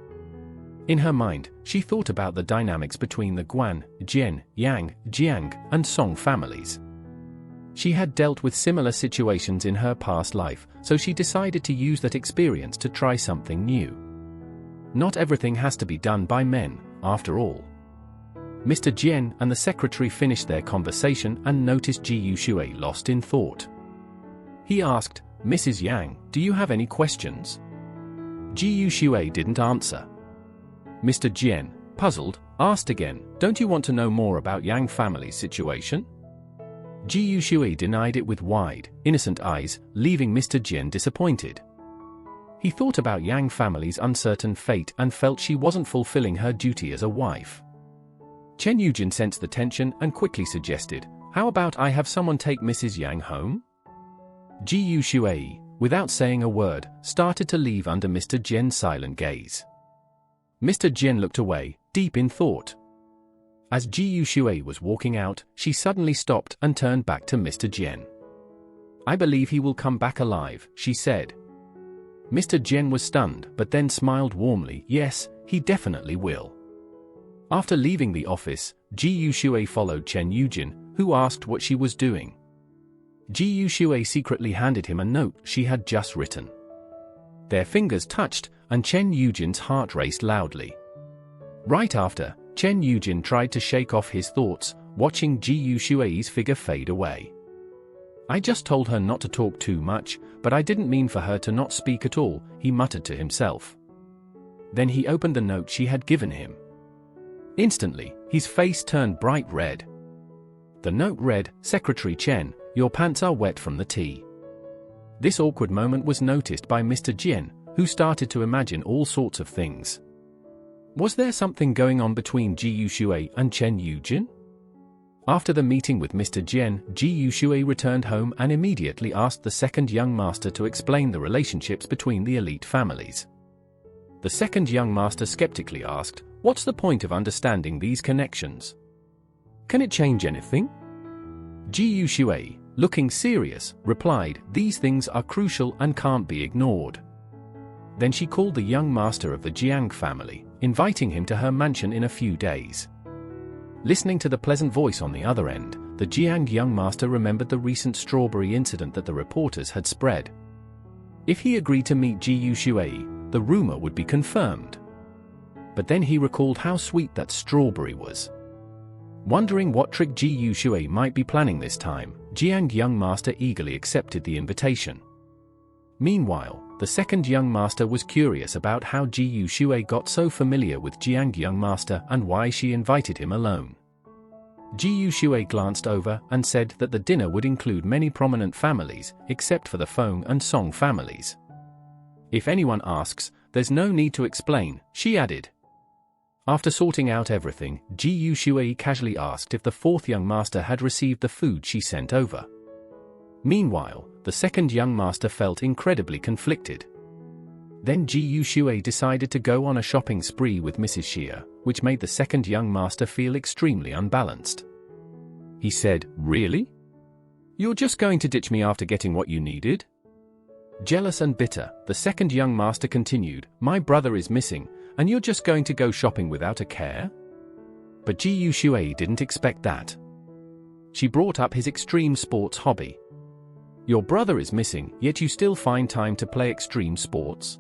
In her mind, she thought about the dynamics between the Guan, Jian, Yang, Jiang, and Song families. She had dealt with similar situations in her past life, so she decided to use that experience to try something new. Not everything has to be done by men, after all. Mr. Jian and the secretary finished their conversation and noticed Ji Shui lost in thought. He asked, "Mrs. Yang, do you have any questions?" Ji Shui didn't answer. Mr. Jian, puzzled, asked again, "Don't you want to know more about Yang family's situation?" Ji Shui denied it with wide, innocent eyes, leaving Mr. Jian disappointed. He thought about Yang family's uncertain fate and felt she wasn't fulfilling her duty as a wife. Chen Yujin sensed the tension and quickly suggested, "How about I have someone take Mrs. Yang home?" Ji Shui, without saying a word, started to leave under Mr. Jian's silent gaze. Mr. Jian looked away, deep in thought. As Ji Shui was walking out, she suddenly stopped and turned back to Mr. Jian. "I believe he will come back alive," she said. Mr. Jian was stunned, but then smiled warmly. "Yes, he definitely will." After leaving the office, Ji Shui followed Chen Yujin, who asked what she was doing. Ji Shui secretly handed him a note she had just written. Their fingers touched, and Chen Yujin's heart raced loudly. Right after, Chen Yujin tried to shake off his thoughts, watching Ji Shui's figure fade away. "I just told her not to talk too much, but I didn't mean for her to not speak at all," he muttered to himself. Then he opened the note she had given him. Instantly, his face turned bright red. The note read, "Secretary Chen, your pants are wet from the tea." This awkward moment was noticed by Mr. Jian, who started to imagine all sorts of things. Was there something going on between Ji Shui and Chen Yujin? After the meeting with Mr. Jian, Ji Shui returned home and immediately asked the second young master to explain the relationships between the elite families. The second young master skeptically asked, "What's the point of understanding these connections? Can it change anything?" Ji Shui, looking serious, replied, "These things are crucial and can't be ignored." Then she called the young master of the Jiang family, inviting him to her mansion in a few days. Listening to the pleasant voice on the other end, the Jiang young master remembered the recent strawberry incident that the reporters had spread. If he agreed to meet Ji Shui, the rumor would be confirmed. But then he recalled how sweet that strawberry was. Wondering what trick Ji Shui might be planning this time, Jiang young master eagerly accepted the invitation. Meanwhile, the second young master was curious about how Ji Shui got so familiar with Jiang young master and why she invited him alone. Ji Shui glanced over and said that the dinner would include many prominent families, except for the Feng and Song families. "If anyone asks, there's no need to explain," she added. After sorting out everything, Ji Shui casually asked if the fourth young master had received the food she sent over. Meanwhile, the second young master felt incredibly conflicted. Then Ji Shui decided to go on a shopping spree with Mrs. Xia, which made the second young master feel extremely unbalanced. He said, "Really? You're just going to ditch me after getting what you needed?" Jealous and bitter, the second young master continued, "My brother is missing, and you're just going to go shopping without a care?" But Ji Shui didn't expect that. She brought up his extreme sports hobby. "Your brother is missing, yet you still find time to play extreme sports?"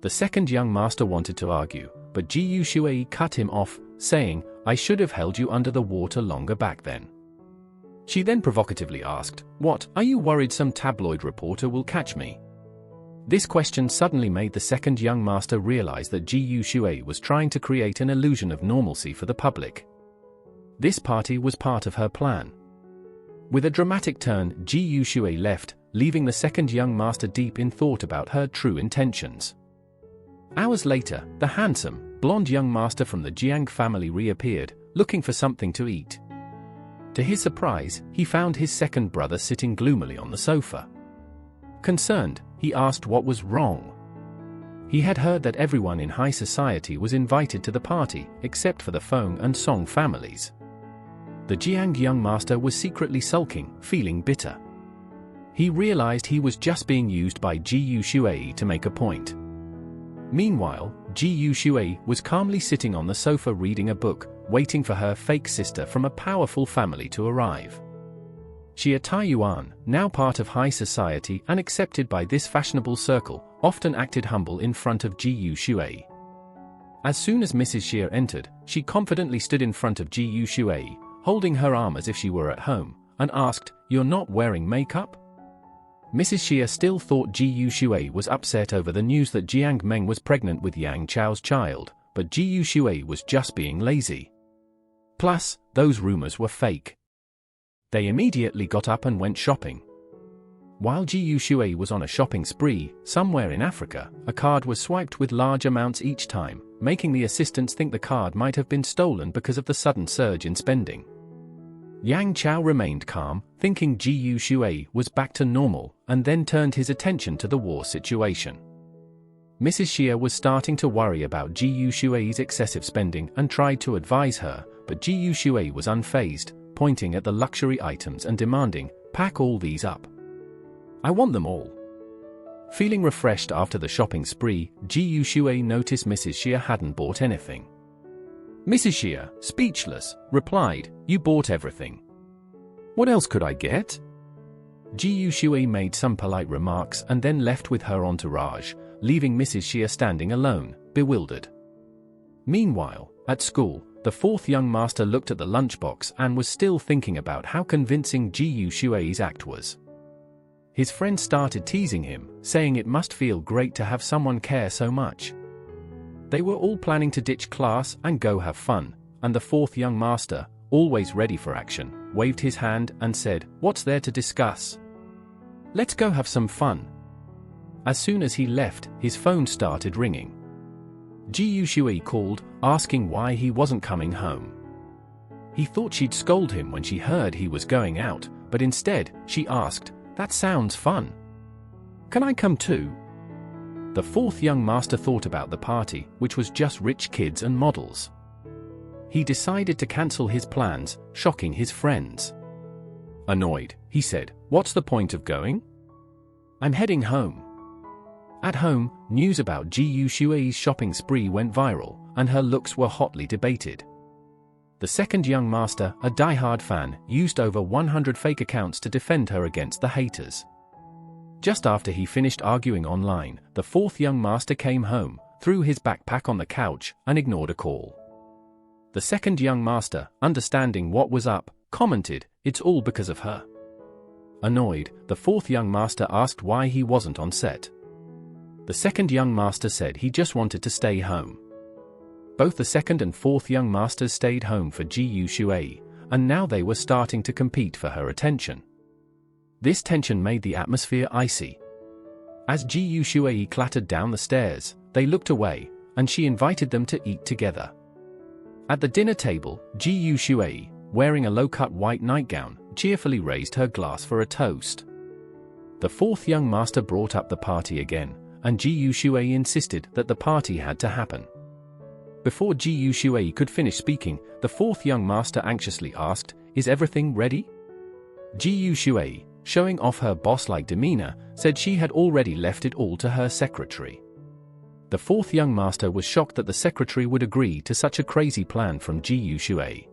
The second young master wanted to argue, but Ji Shui cut him off, saying, "I should have held you under the water longer back then." She then provocatively asked, "What, are you worried some tabloid reporter will catch me?" This question suddenly made the second young master realize that Ji Shui was trying to create an illusion of normalcy for the public. This party was part of her plan. With a dramatic turn, Ji Shui left, leaving the second young master deep in thought about her true intentions. Hours later, the handsome, blonde young master from the Jiang family reappeared, looking for something to eat. To his surprise, he found his second brother sitting gloomily on the sofa. Concerned, he asked what was wrong. He had heard that everyone in high society was invited to the party, except for the Feng and Song families. The Jiang young master was secretly sulking, feeling bitter. He realized he was just being used by Ji Shui to make a point. Meanwhile, Ji Shui was calmly sitting on the sofa reading a book, waiting for her fake sister from a powerful family to arrive. Xia Taiyuan, now part of high society and accepted by this fashionable circle, often acted humble in front of Ji Shui. As soon as Mrs. Xia entered, she confidently stood in front of Ji Shui, holding her arm as if she were at home, and asked, "You're not wearing makeup?" Mrs. Xia still thought Ji Shui was upset over the news that Jiang Meng was pregnant with Yang Chao's child, but Ji Shui was just being lazy. Plus, those rumors were fake. They immediately got up and went shopping. While Ji Shui was on a shopping spree, somewhere in Africa, a card was swiped with large amounts each time, making the assistants think the card might have been stolen because of the sudden surge in spending. Yang Chao remained calm, thinking Ji Shui was back to normal, and then turned his attention to the war situation. Mrs. Xia was starting to worry about Ji Shui's excessive spending and tried to advise her, but Ji Shui was unfazed, pointing at the luxury items and demanding, "Pack all these up. I want them all." Feeling refreshed after the shopping spree, Ji Shui noticed Mrs. Xia hadn't bought anything. Mrs. Xia, speechless, replied, "You bought everything. What else could I get?" Ji Shui made some polite remarks and then left with her entourage, leaving Mrs. Xia standing alone, bewildered. Meanwhile, at school, the fourth young master looked at the lunchbox and was still thinking about how convincing Ji Shui's act was. His friend started teasing him, saying it must feel great to have someone care so much. They were all planning to ditch class and go have fun, and the fourth young master, always ready for action, waved his hand and said, "What's there to discuss? Let's go have some fun." As soon as he left, his phone started ringing. Ji Shui called, asking why he wasn't coming home. He thought she'd scold him when she heard he was going out, but instead, she asked, "That sounds fun. Can I come too?" The fourth young master thought about the party, which was just rich kids and models. He decided to cancel his plans, shocking his friends. Annoyed, he said, "What's the point of going? I'm heading home." At home, news about Ji Shui's shopping spree went viral, and her looks were hotly debated. The second young master, a die-hard fan, used over 100 fake accounts to defend her against the haters. Just after he finished arguing online, the fourth young master came home, threw his backpack on the couch, and ignored a call. The second young master, understanding what was up, commented, "It's all because of her." Annoyed, the fourth young master asked why he wasn't on set. The second young master said he just wanted to stay home. Both the second and fourth young masters stayed home for Ji Shui, and now they were starting to compete for her attention. This tension made the atmosphere icy. As Ji Shui clattered down the stairs, they looked away, and she invited them to eat together. At the dinner table, Ji Shui, wearing a low-cut white nightgown, cheerfully raised her glass for a toast. The fourth young master brought up the party again, and Ji Shui insisted that the party had to happen. Before Ji Shui could finish speaking, the fourth young master anxiously asked, "Is everything ready?" Ji Shui, showing off her boss-like demeanor, said she had already left it all to her secretary. The fourth young master was shocked that the secretary would agree to such a crazy plan from Ji Shui.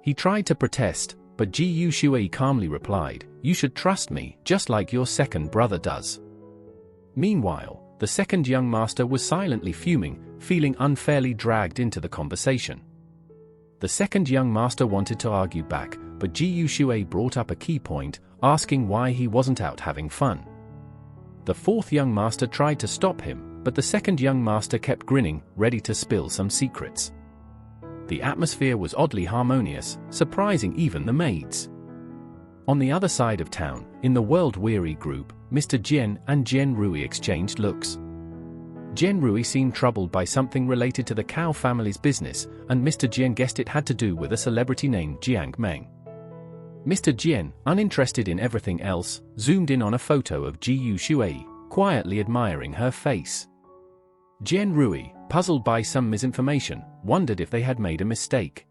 He tried to protest, but Ji Shui calmly replied, "You should trust me, just like your second brother does." Meanwhile, the second young master was silently fuming, feeling unfairly dragged into the conversation. The second young master wanted to argue back, but Ji Shui brought up a key point, asking why he wasn't out having fun. The fourth young master tried to stop him, but the second young master kept grinning, ready to spill some secrets. The atmosphere was oddly harmonious, surprising even the maids. On the other side of town, in the world-weary group, Mr. Jian and Jian Rui exchanged looks. Jian Rui seemed troubled by something related to the Chao family's business, and Mr. Jian guessed it had to do with a celebrity named Jiang Meng. Mr. Jian, uninterested in everything else, zoomed in on a photo of Jiu Shui, quietly admiring her face. Jian Rui, puzzled by some misinformation, wondered if they had made a mistake.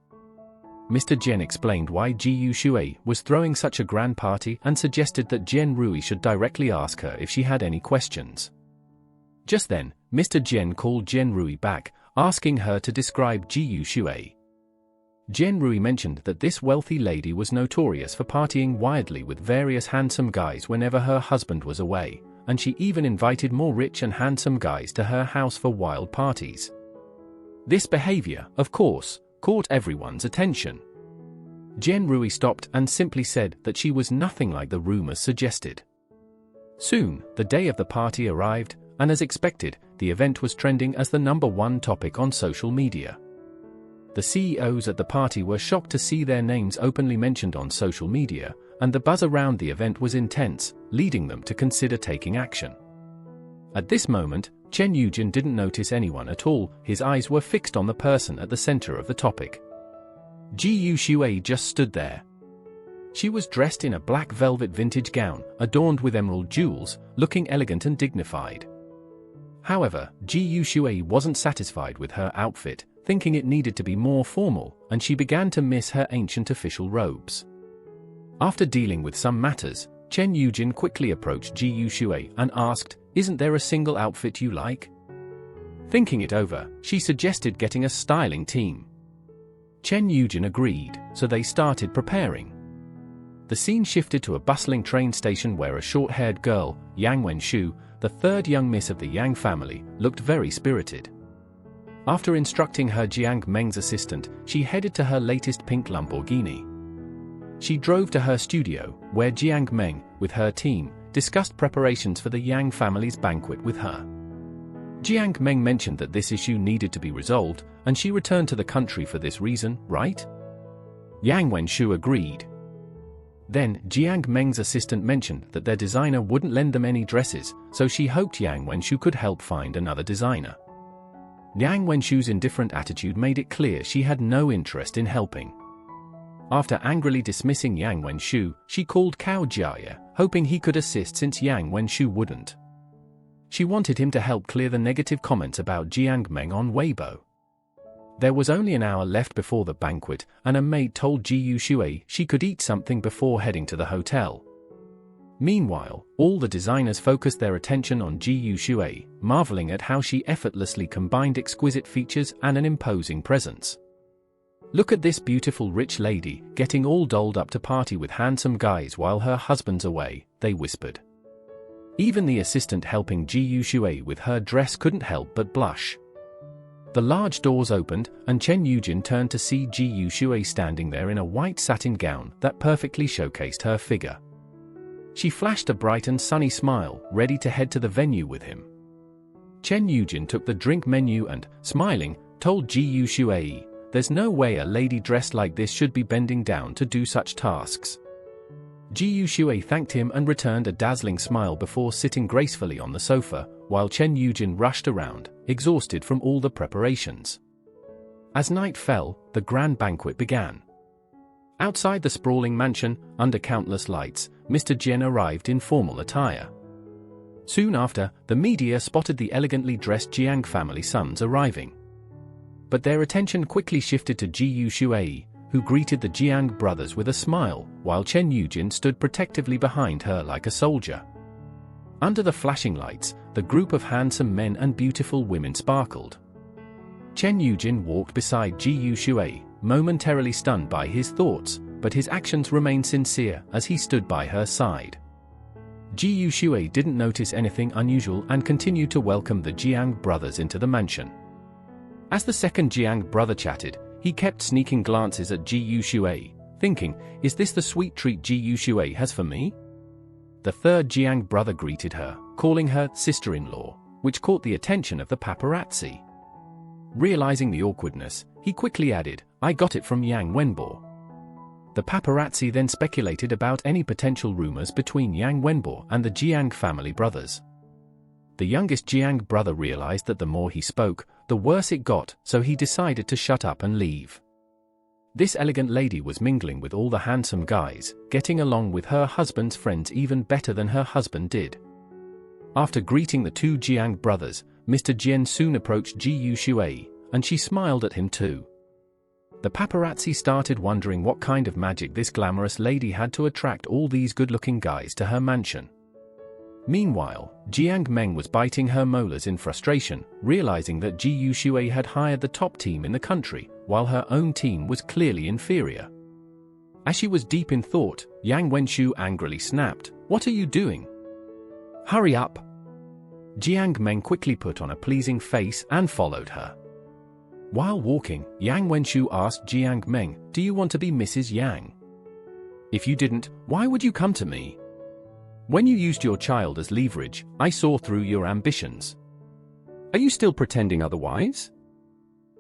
Mr. Jian explained why Jiu Shui was throwing such a grand party and suggested that Jian Rui should directly ask her if she had any questions. Just then, Mr. Jian called Jian Rui back, asking her to describe Jiu Shui. Jian Rui mentioned that this wealthy lady was notorious for partying wildly with various handsome guys whenever her husband was away, and she even invited more rich and handsome guys to her house for wild parties. This behavior, of course, caught everyone's attention. Jian Rui stopped and simply said that she was nothing like the rumors suggested. Soon, the day of the party arrived, and as expected, the event was trending as the #1 topic on social media. The CEOs at the party were shocked to see their names openly mentioned on social media, and the buzz around the event was intense, leading them to consider taking action. At this moment, Chen Yujin didn't notice anyone at all, his eyes were fixed on the person at the center of the topic. Jiu Shui just stood there. She was dressed in a black velvet vintage gown, adorned with emerald jewels, looking elegant and dignified. However, Jiu Shui wasn't satisfied with her outfit, thinking it needed to be more formal, and she began to miss her ancient official robes. After dealing with some matters, Chen Yujin quickly approached Jiu Shui and asked, "Isn't there a single outfit you like?" Thinking it over, she suggested getting a styling team. Chen Yujin agreed, so they started preparing. The scene shifted to a bustling train station where a short-haired girl, Yang Wenshu, the third young miss of the Yang family, looked very spirited. After instructing her Jiang Meng's assistant, she headed to her latest pink Lamborghini. She drove to her studio, where Jiang Meng, with her team, discussed preparations for the Yang family's banquet with her. Jiang Meng mentioned that this issue needed to be resolved, and she returned to the country for this reason, right? Yang Wenshu agreed. Then, Jiang Meng's assistant mentioned that their designer wouldn't lend them any dresses, so she hoped Yang Wenshu could help find another designer. Yang Wenshu's indifferent attitude made it clear she had no interest in helping. After angrily dismissing Yang Wenshu, she called Cao Jiaye, hoping he could assist since Yang Wenshu wouldn't. She wanted him to help clear the negative comments about Jiang Meng on Weibo. There was only an hour left before the banquet, and a maid told Jiu Shui she could eat something before heading to the hotel. Meanwhile, all the designers focused their attention on Jiu Shui, marveling at how she effortlessly combined exquisite features and an imposing presence. "Look at this beautiful rich lady, getting all dolled up to party with handsome guys while her husband's away," they whispered. Even the assistant helping Jiu Shui with her dress couldn't help but blush. The large doors opened, and Chen Yujin turned to see Jiu Shui standing there in a white satin gown that perfectly showcased her figure. She flashed a bright and sunny smile, ready to head to the venue with him. Chen Yujin took the drink menu and, smiling, told Jiu Shui, "There's no way a lady dressed like this should be bending down to do such tasks." Jiu Shui thanked him and returned a dazzling smile before sitting gracefully on the sofa, while Chen Yujin rushed around, exhausted from all the preparations. As night fell, the grand banquet began. Outside the sprawling mansion, under countless lights, Mr. Jian arrived in formal attire. Soon after, the media spotted the elegantly dressed Jiang family sons arriving. But their attention quickly shifted to Jiu Shui, who greeted the Jiang brothers with a smile, while Chen Yujin stood protectively behind her like a soldier. Under the flashing lights, the group of handsome men and beautiful women sparkled. Chen Yujin walked beside Jiu Shui, momentarily stunned by his thoughts, but his actions remained sincere as he stood by her side. Jiu Shui didn't notice anything unusual and continued to welcome the Jiang brothers into the mansion. As the second Jiang brother chatted, he kept sneaking glances at Jiu Shui, thinking, "Is this the sweet treat Jiu Shui has for me?" The third Jiang brother greeted her, calling her sister-in-law, which caught the attention of the paparazzi. Realizing the awkwardness, he quickly added, "I got it from Yang Wenbo." The paparazzi then speculated about any potential rumors between Yang Wenbo and the Jiang family brothers. The youngest Jiang brother realized that the more he spoke, the worse it got, so he decided to shut up and leave. This elegant lady was mingling with all the handsome guys, getting along with her husband's friends even better than her husband did. After greeting the two Jiang brothers, Mr. Jian soon approached Ji Shui, and she smiled at him too. The paparazzi started wondering what kind of magic this glamorous lady had to attract all these good-looking guys to her mansion. Meanwhile, Jiang Meng was biting her molars in frustration, realizing that Ji Shui had hired the top team in the country, while her own team was clearly inferior. As she was deep in thought, Yang Wenshu angrily snapped, "What are you doing? Hurry up!" Jiang Meng quickly put on a pleasing face and followed her. While walking, Yang Wenshu asked Jiang Meng, "Do you want to be Mrs. Yang? If you didn't, why would you come to me? When you used your child as leverage, I saw through your ambitions. Are you still pretending otherwise?"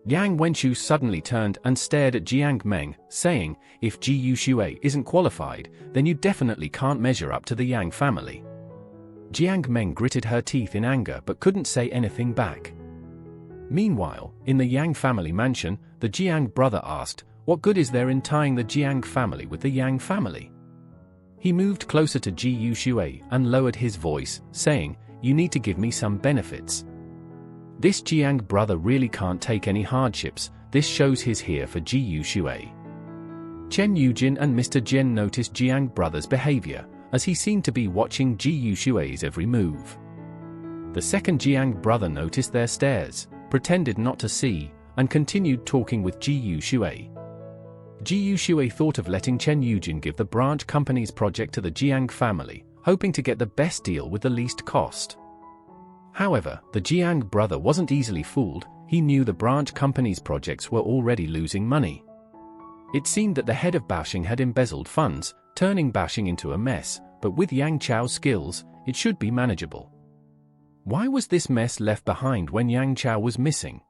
Yang Wenshu suddenly turned and stared at Jiang Meng, saying, "If Ji Shui isn't qualified, then you definitely can't measure up to the Yang family." Jiang Meng gritted her teeth in anger but couldn't say anything back. Meanwhile, in the Yang family mansion, the Jiang brother asked, "What good is there in tying the Jiang family with the Yang family?" He moved closer to Ji Shui and lowered his voice, saying, "You need to give me some benefits." This Jiang brother really can't take any hardships. This shows he's here for Ji Shui. Chen Yujin and Mr. Jian noticed Jiang brother's behavior, as he seemed to be watching Ji Shui's every move. The second Jiang brother noticed their stares, pretended not to see, and continued talking with Ji Shui. Ji Shui thought of letting Chen Yujin give the branch company's project to the Jiang family, hoping to get the best deal with the least cost. However, the Jiang brother wasn't easily fooled. He knew the branch company's projects were already losing money. It seemed that the head of Baoxing had embezzled funds, turning Baoxing into a mess, but with Yang Chao's skills, it should be manageable. Why was this mess left behind when Yang Chao was missing?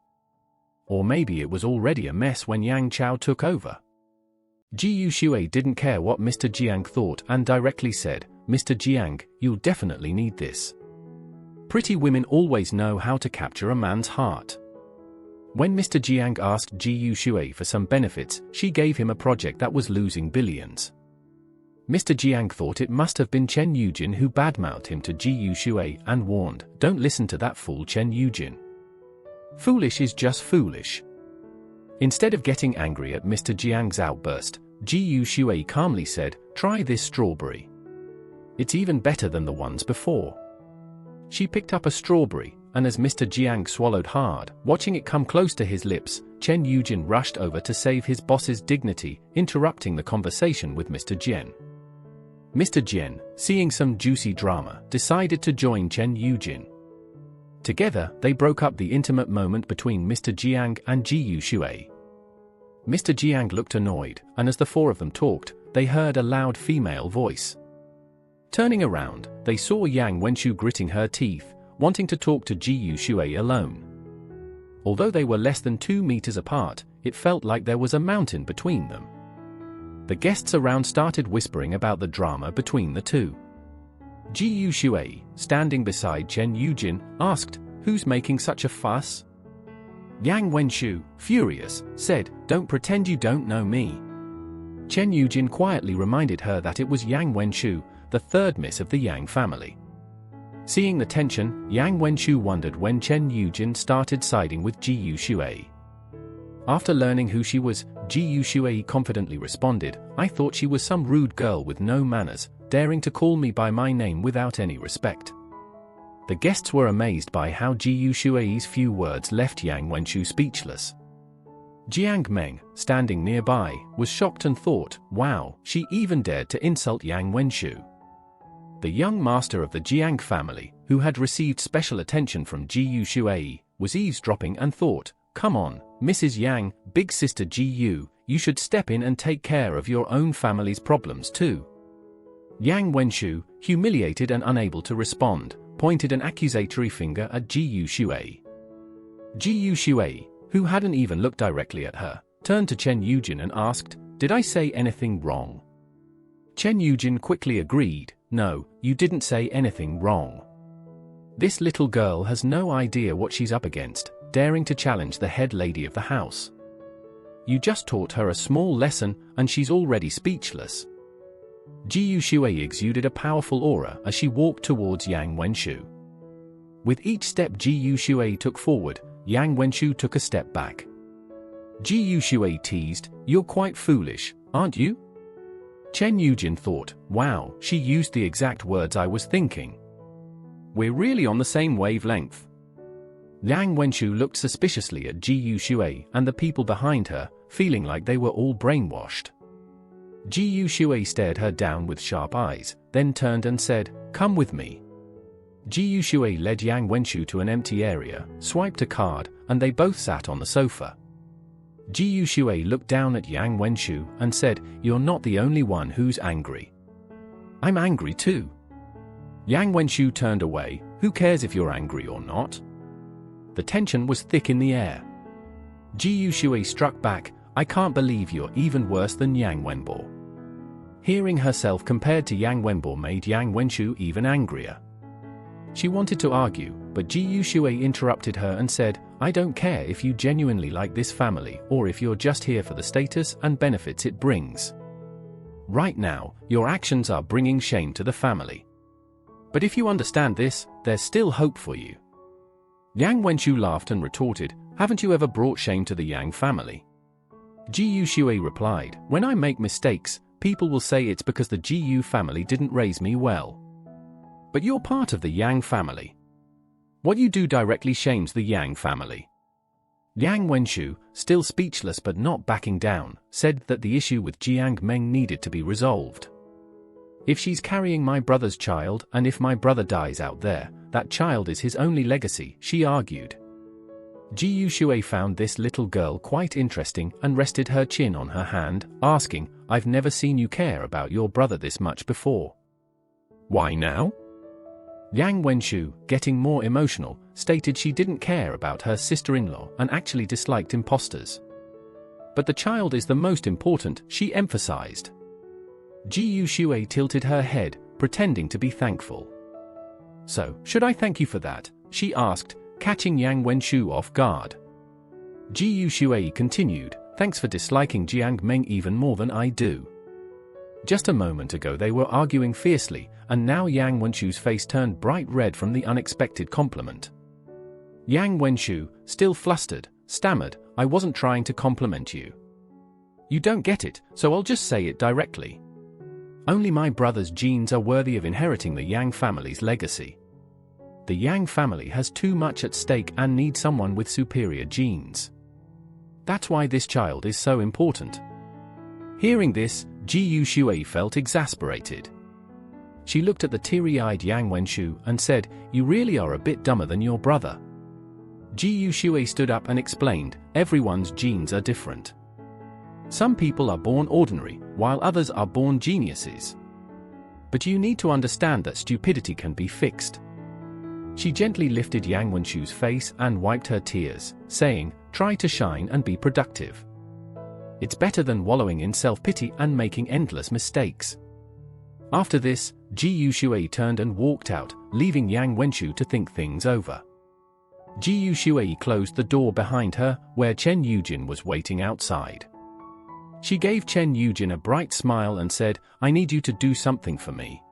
Or maybe it was already a mess when Yang Chao took over. Ji Shui didn't care what Mr. Jiang thought and directly said, "Mr. Jiang, you'll definitely need this. Pretty women always know how to capture a man's heart." When Mr. Jiang asked Ji Shui for some benefits, she gave him a project that was losing billions. Mr. Jiang thought it must have been Chen Yujin who badmouthed him to Ji Shui and warned, "Don't listen to that fool Chen Yujin. Foolish is just foolish." Instead of getting angry at Mr. Jiang's outburst, Ji Shui calmly said, "Try this strawberry. It's even better than the ones before." She picked up a strawberry, and as Mr. Jiang swallowed hard, watching it come close to his lips, Chen Yujin rushed over to save his boss's dignity, interrupting the conversation with Mr. Jian. Mr. Jian, seeing some juicy drama, decided to join Chen Yujin. Together, they broke up the intimate moment between Mr. Jiang and Ji Shui. Mr. Jiang looked annoyed, and as the four of them talked, they heard a loud female voice. Turning around, they saw Yang Wenshu gritting her teeth, wanting to talk to Ji Shui alone. Although they were less than 2 meters apart, it felt like there was a mountain between them. The guests around started whispering about the drama between the two. Ji Shui, standing beside Chen Yujin, asked, "Who's making such a fuss?" Yang Wenshu, furious, said, "Don't pretend you don't know me." Chen Yujin quietly reminded her that it was Yang Wenshu, the third miss of the Yang family. Seeing the tension, Yang Wenshu wondered when Chen Yujin started siding with Ji Shui. After learning who she was, Ji Shui confidently responded, "I thought she was some rude girl with no manners, daring to call me by my name without any respect." The guests were amazed by how Ji Shui's few words left Yang Wenshu speechless. Jiang Meng, standing nearby, was shocked and thought, "Wow, she even dared to insult Yang Wenshu." The young master of the Jiang family, who had received special attention from Ji Shui, was eavesdropping and thought, "Come on, Mrs. Yang, big sister Ji, you should step in and take care of your own family's problems too." Yang Wenshu, humiliated and unable to respond, pointed an accusatory finger at Ji Shui. Ji Shui, who hadn't even looked directly at her, turned to Chen Yujin and asked, "Did I say anything wrong?" Chen Yujin quickly agreed, "No, you didn't say anything wrong. This little girl has no idea what she's up against, daring to challenge the head lady of the house. You just taught her a small lesson and she's already speechless." Ji Shui exuded a powerful aura as she walked towards Yang Wenshu. With each step Ji Shui took forward, Yang Wenshu took a step back. Ji Shui teased, "You're quite foolish, aren't you?" Chen Yujin thought, "Wow, she used the exact words I was thinking. We're really on the same wavelength." Yang Wenshu looked suspiciously at Ji Shui and the people behind her, feeling like they were all brainwashed. Ji Shui stared her down with sharp eyes, then turned and said, "Come with me." Ji Shui led Yang Wenshu to an empty area, swiped a card, and they both sat on the sofa. Ji Shui looked down at Yang Wenshu and said, "You're not the only one who's angry. I'm angry too." Yang Wenshu turned away. "Who cares if you're angry or not?" The tension was thick in the air. Ji Shui struck back, "I can't believe you're even worse than Yang Wenbo." Hearing herself compared to Yang Wenbo made Yang Wenshu even angrier. She wanted to argue, but Ji Shui interrupted her and said, "I don't care if you genuinely like this family or if you're just here for the status and benefits it brings. Right now, your actions are bringing shame to the family. But if you understand this, there's still hope for you." Yang Wenshu laughed and retorted, "Haven't you ever brought shame to the Yang family?" Ji Shui replied, "When I make mistakes, people will say it's because the Ji family didn't raise me well. But you're part of the Yang family. What you do directly shames the Yang family." Yang Wenshu, still speechless but not backing down, said that the issue with Jiang Meng needed to be resolved. "If she's carrying my brother's child and if my brother dies out there, that child is his only legacy," she argued. Ji Shui found this little girl quite interesting and rested her chin on her hand, asking, "I've never seen you care about your brother this much before. Why now?" Yang Wenshu, getting more emotional, stated she didn't care about her sister-in-law and actually disliked imposters. "But the child is the most important," she emphasized. Ji Shui tilted her head, pretending to be thankful. "So, should I thank you for that?" she asked, catching Yang Wenshu off guard. Ji Shui continued, "Thanks for disliking Jiang Meng even more than I do." Just a moment ago they were arguing fiercely, and now Yang Wenshu's face turned bright red from the unexpected compliment. Yang Wenshu, still flustered, stammered, "I wasn't trying to compliment you. You don't get it, so I'll just say it directly. Only my brother's genes are worthy of inheriting the Yang family's legacy. The Yang family has too much at stake and needs someone with superior genes. That's why this child is so important." Hearing this, Ji Shui felt exasperated. She looked at the teary-eyed Yang Wenshu and said, "You really are a bit dumber than your brother." Ji Shui stood up and explained, "Everyone's genes are different. Some people are born ordinary, while others are born geniuses. But you need to understand that stupidity can be fixed." She gently lifted Yang Wenshu's face and wiped her tears, saying, "Try to shine and be productive. It's better than wallowing in self-pity and making endless mistakes." After this, Ji Shui turned and walked out, leaving Yang Wenshu to think things over. Ji Shui closed the door behind her, where Chen Yujin was waiting outside. She gave Chen Yujin a bright smile and said, "I need you to do something for me."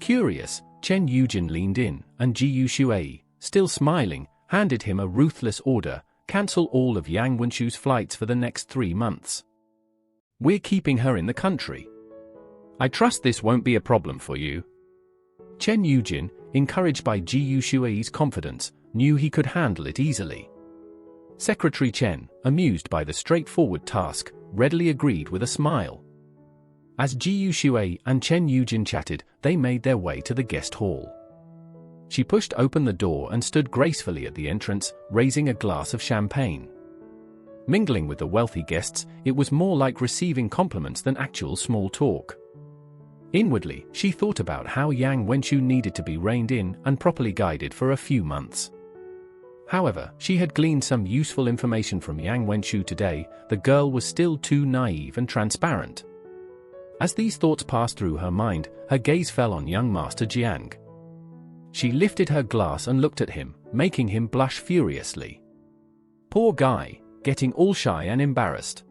Curious, Chen Yujin leaned in, and Ji Shui, still smiling, handed him a ruthless order: cancel all of Yang Wenshu's flights for the next 3 months. "We're keeping her in the country. I trust this won't be a problem for you." Chen Yujin, encouraged by Ji Shui's confidence, knew he could handle it easily. Secretary Chen, amused by the straightforward task, readily agreed with a smile. As Ji Shui and Chen Yujin chatted, they made their way to the guest hall. She pushed open the door and stood gracefully at the entrance, raising a glass of champagne. Mingling with the wealthy guests, it was more like receiving compliments than actual small talk. Inwardly, she thought about how Yang Wenchu needed to be reined in and properly guided for a few months. However, she had gleaned some useful information from Yang Wenchu today. The girl was still too naive and transparent. As these thoughts passed through her mind, her gaze fell on young Master Jiang. She lifted her glass and looked at him, making him blush furiously. Poor guy, getting all shy and embarrassed.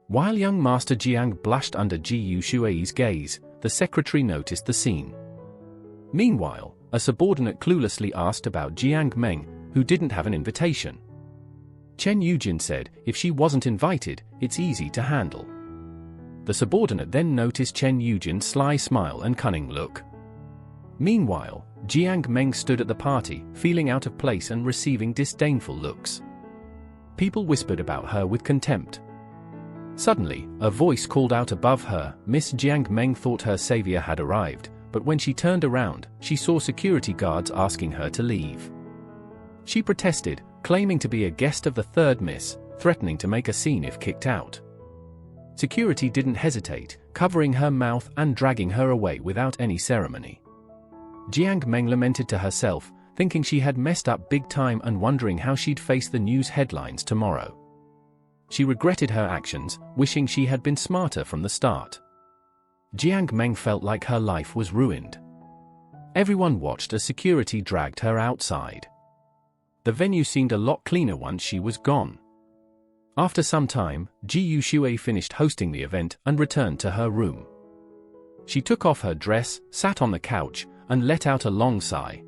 While young Master Jiang blushed under Ji Yushui's gaze, the secretary noticed the scene. Meanwhile, a subordinate cluelessly asked about Jiang Meng, who didn't have an invitation. Chen Yujin said, if she wasn't invited, it's easy to handle. The subordinate then noticed Chen Yujin's sly smile and cunning look. Meanwhile, Jiang Meng stood at the party, feeling out of place and receiving disdainful looks. People whispered about her with contempt. Suddenly, a voice called out above her. Miss Jiang Meng thought her savior had arrived, but when she turned around, she saw security guards asking her to leave. She protested, claiming to be a guest of the third miss, threatening to make a scene if kicked out. Security didn't hesitate, covering her mouth and dragging her away without any ceremony. Jiang Meng lamented to herself, thinking she had messed up big time and wondering how she'd face the news headlines tomorrow. She regretted her actions, wishing she had been smarter from the start. Jiang Meng felt like her life was ruined. Everyone watched as security dragged her outside. The venue seemed a lot cleaner once she was gone. After some time, Ji Yushui finished hosting the event and returned to her room. She took off her dress, sat on the couch, and let out a long sigh.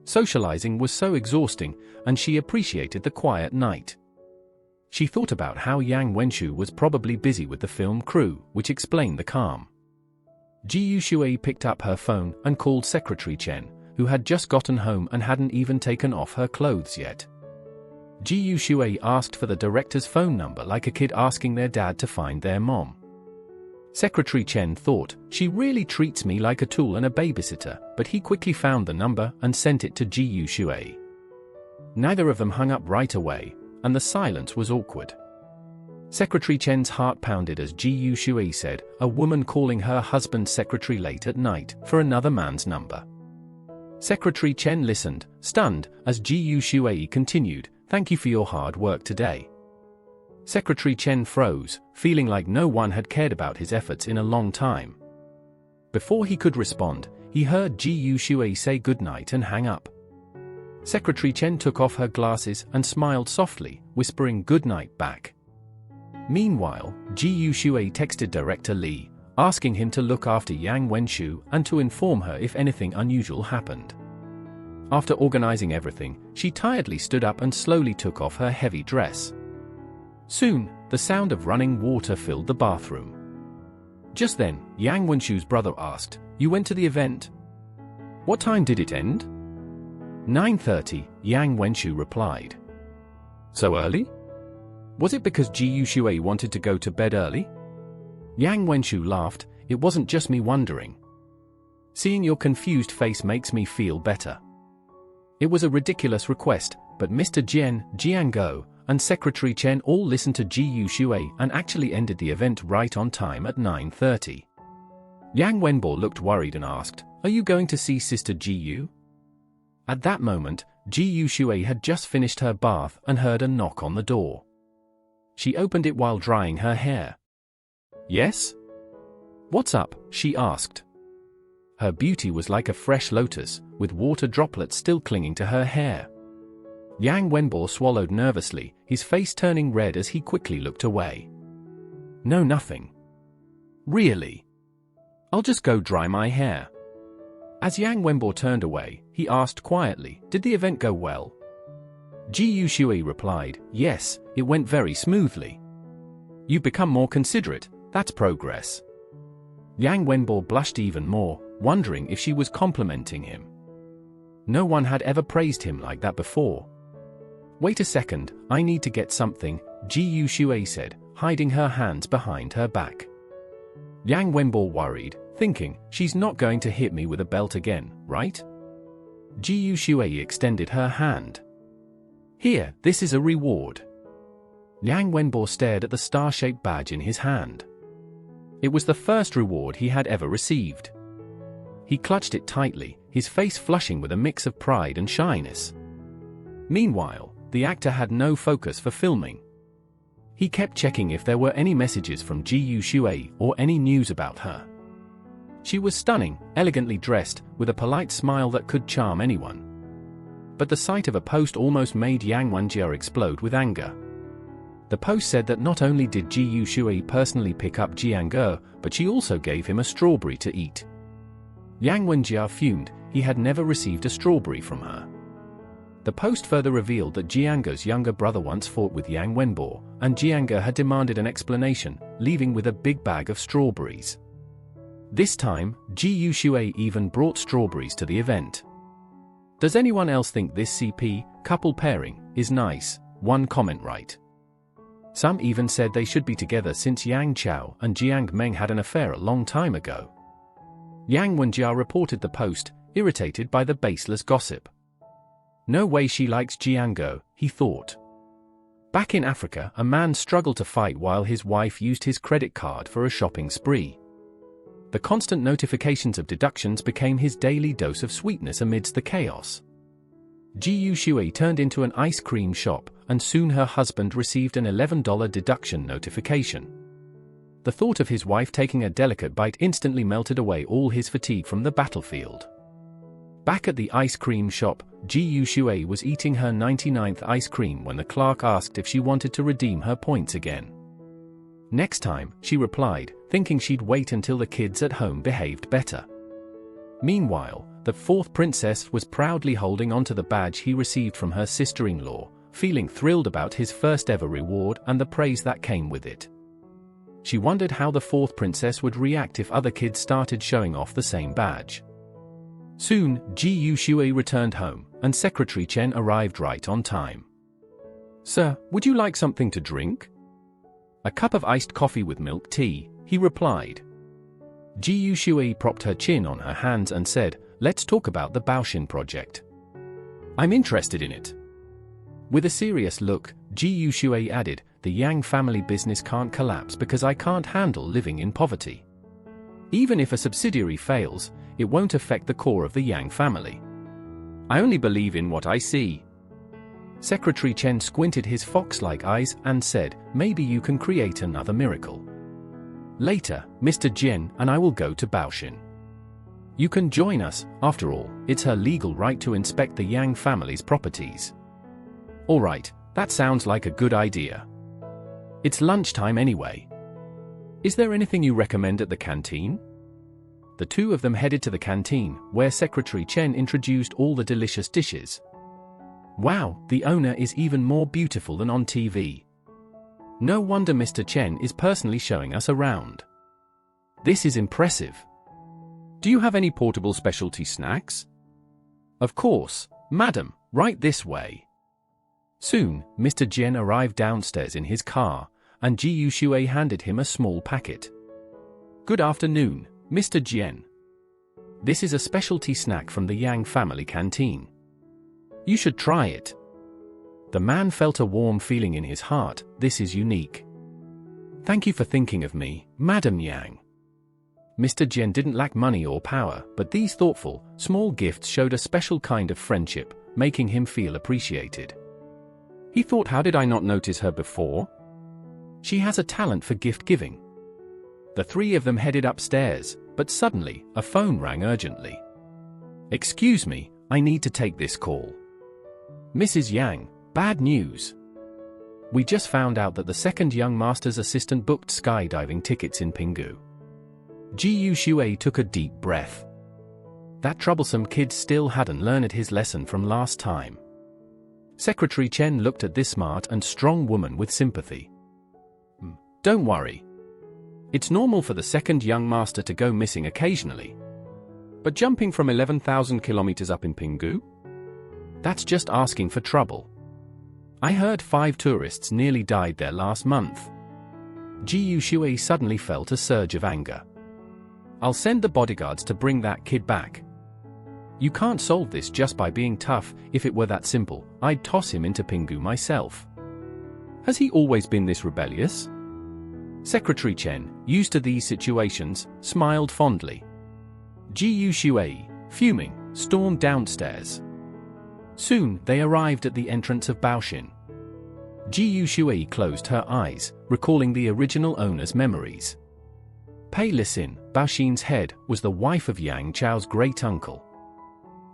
Socializing was so exhausting, and she appreciated the quiet night. She thought about how Yang Wenchu was probably busy with the film crew, which explained the calm. Ji Yushui picked up her phone and called Secretary Chen, who had just gotten home and hadn't even taken off her clothes yet. Ji Yushui asked for the director's phone number like a kid asking their dad to find their mom. Secretary Chen thought, she really treats me like a tool and a babysitter, but he quickly found the number and sent it to Ji Yushui. Neither of them hung up right away, and the silence was awkward. Secretary Chen's heart pounded as Ji Yushui said, a woman calling her husband's secretary late at night for another man's number. Secretary Chen listened, stunned, as Ji Yushui continued, thank you for your hard work today. Secretary Chen froze, feeling like no one had cared about his efforts in a long time. Before he could respond, he heard Ji Yushui say goodnight and hang up. Secretary Chen took off her glasses and smiled softly, whispering goodnight back. Meanwhile, Ji Yushui texted Director Li, asking him to look after Yang Wenchu and to inform her if anything unusual happened. After organizing everything, she tiredly stood up and slowly took off her heavy dress. Soon, the sound of running water filled the bathroom. Just then, Yang Wenchu's brother asked, you went to the event? What time did it end? 9:30, Yang Wenchu replied. So early? Was it because Ji Yushui wanted to go to bed early? Yang Wenchu laughed, it wasn't just me wondering. Seeing your confused face makes me feel better. It was a ridiculous request, but Mr. Jiang and Secretary Chen all listened to Ji Yushui and actually ended the event right on time at 9:30. Yang Wenbo looked worried and asked, are you going to see Sister Ji Yu? At that moment, Ji Yushui had just finished her bath and heard a knock on the door. She opened it while drying her hair. Yes? What's up? She asked. Her beauty was like a fresh lotus, with water droplets still clinging to her hair. Yang Wenbo swallowed nervously, his face turning red as he quickly looked away. No, nothing. Really? I'll just go dry my hair. As Yang Wenbo turned away, he asked quietly, did the event go well? Ji Yushui replied, yes, it went very smoothly. You've become more considerate, that's progress. Yang Wenbo blushed even more, wondering if she was complimenting him. No one had ever praised him like that before. Wait a second, I need to get something, Ji Yushui said, hiding her hands behind her back. Yang Wenbo worried, thinking, she's not going to hit me with a belt again, right? Ji Yushui extended her hand. Here, this is a reward. Yang Wenbo stared at the star-shaped badge in his hand. It was the first reward he had ever received. He clutched it tightly, his face flushing with a mix of pride and shyness. Meanwhile, the actor had no focus for filming. He kept checking if there were any messages from Ji Shui or any news about her. She was stunning, elegantly dressed, with a polite smile that could charm anyone. But the sight of a post almost made Yang Wenjia explode with anger. The post said that not only did Ji Shui personally pick up Jiang, but she also gave him a strawberry to eat. Yang Wenjia fumed, he had never received a strawberry from her. The post further revealed that Jiang's younger brother once fought with Yang Wenbo, and Jiang had demanded an explanation, leaving with a big bag of strawberries. This time, Ji Shui even brought strawberries to the event. Does anyone else think this CP, couple pairing, is nice? One comment right. Some even said they should be together since Yang Chao and Jiang Meng had an affair a long time ago. Yang Wenjia reported the post, irritated by the baseless gossip. No way she likes Jiang, he thought. Back in Africa, a man struggled to fight while his wife used his credit card for a shopping spree. The constant notifications of deductions became his daily dose of sweetness amidst the chaos. Ji Shui turned into an ice cream shop, and soon her husband received an $11 deduction notification. The thought of his wife taking a delicate bite instantly melted away all his fatigue from the battlefield. Back at the ice cream shop, Ji Shui was eating her 99th ice cream when the clerk asked if she wanted to redeem her points again. Next time, she replied, thinking she'd wait until the kids at home behaved better. Meanwhile, the fourth princess was proudly holding onto the badge he received from her sister-in-law, feeling thrilled about his first ever reward and the praise that came with it. She wondered how the fourth princess would react if other kids started showing off the same badge. Soon, Ji Shui returned home, and Secretary Chen arrived right on time. "Sir, would you like something to drink?" "A cup of iced coffee with milk tea," he replied. Ji Shui propped her chin on her hands and said, "Let's talk about the Baoshin project. I'm interested in it." With a serious look, Ji Shui added, "The Yang family business can't collapse because I can't handle living in poverty. Even if a subsidiary fails, it won't affect the core of the Yang family. I only believe in what I see." Secretary Chen squinted his fox-like eyes and said, "Maybe you can create another miracle. Later, Mr. Jian and I will go to Baoshin. You can join us, after all, it's her legal right to inspect the Yang family's properties." "All right, that sounds like a good idea. It's lunchtime anyway. Is there anything you recommend at the canteen?" The two of them headed to the canteen, where Secretary Chen introduced all the delicious dishes. "Wow, the owner is even more beautiful than on TV. No wonder Mr. Chen is personally showing us around. This is impressive. Do you have any portable specialty snacks?" "Of course, madam, right this way." Soon, Mr. Jian arrived downstairs in his car, and Ji Shui handed him a small packet. "Good afternoon, Mr. Jian. This is a specialty snack from the Yang family canteen. You should try it." The man felt a warm feeling in his heart. "This is unique. Thank you for thinking of me, Madam Yang." Mr. Jian didn't lack money or power, but these thoughtful, small gifts showed a special kind of friendship, making him feel appreciated. He thought, how did I not notice her before? She has a talent for gift-giving. The three of them headed upstairs, but suddenly, a phone rang urgently. "Excuse me, I need to take this call." "Mrs. Yang, bad news. We just found out that the second young master's assistant booked skydiving tickets in Pinggu." Ji Shui took a deep breath. That troublesome kid still hadn't learned his lesson from last time. Secretary Chen looked at this smart and strong woman with sympathy. "Don't worry. It's normal for the second young master to go missing occasionally. But jumping from 11,000 kilometers up in Pinggu? That's just asking for trouble. I heard 5 tourists nearly died there last month." Ji Shui suddenly felt a surge of anger. "I'll send the bodyguards to bring that kid back. You can't solve this just by being tough. If it were that simple, I'd toss him into Pinggu myself. Has he always been this rebellious?" Secretary Chen, used to these situations, smiled fondly. Ji Shui, fuming, stormed downstairs. Soon, they arrived at the entrance of Baoshin. Ji Shui closed her eyes, recalling the original owner's memories. Pei Lisin, Baoshin's head, was the wife of Yang Chao's great-uncle.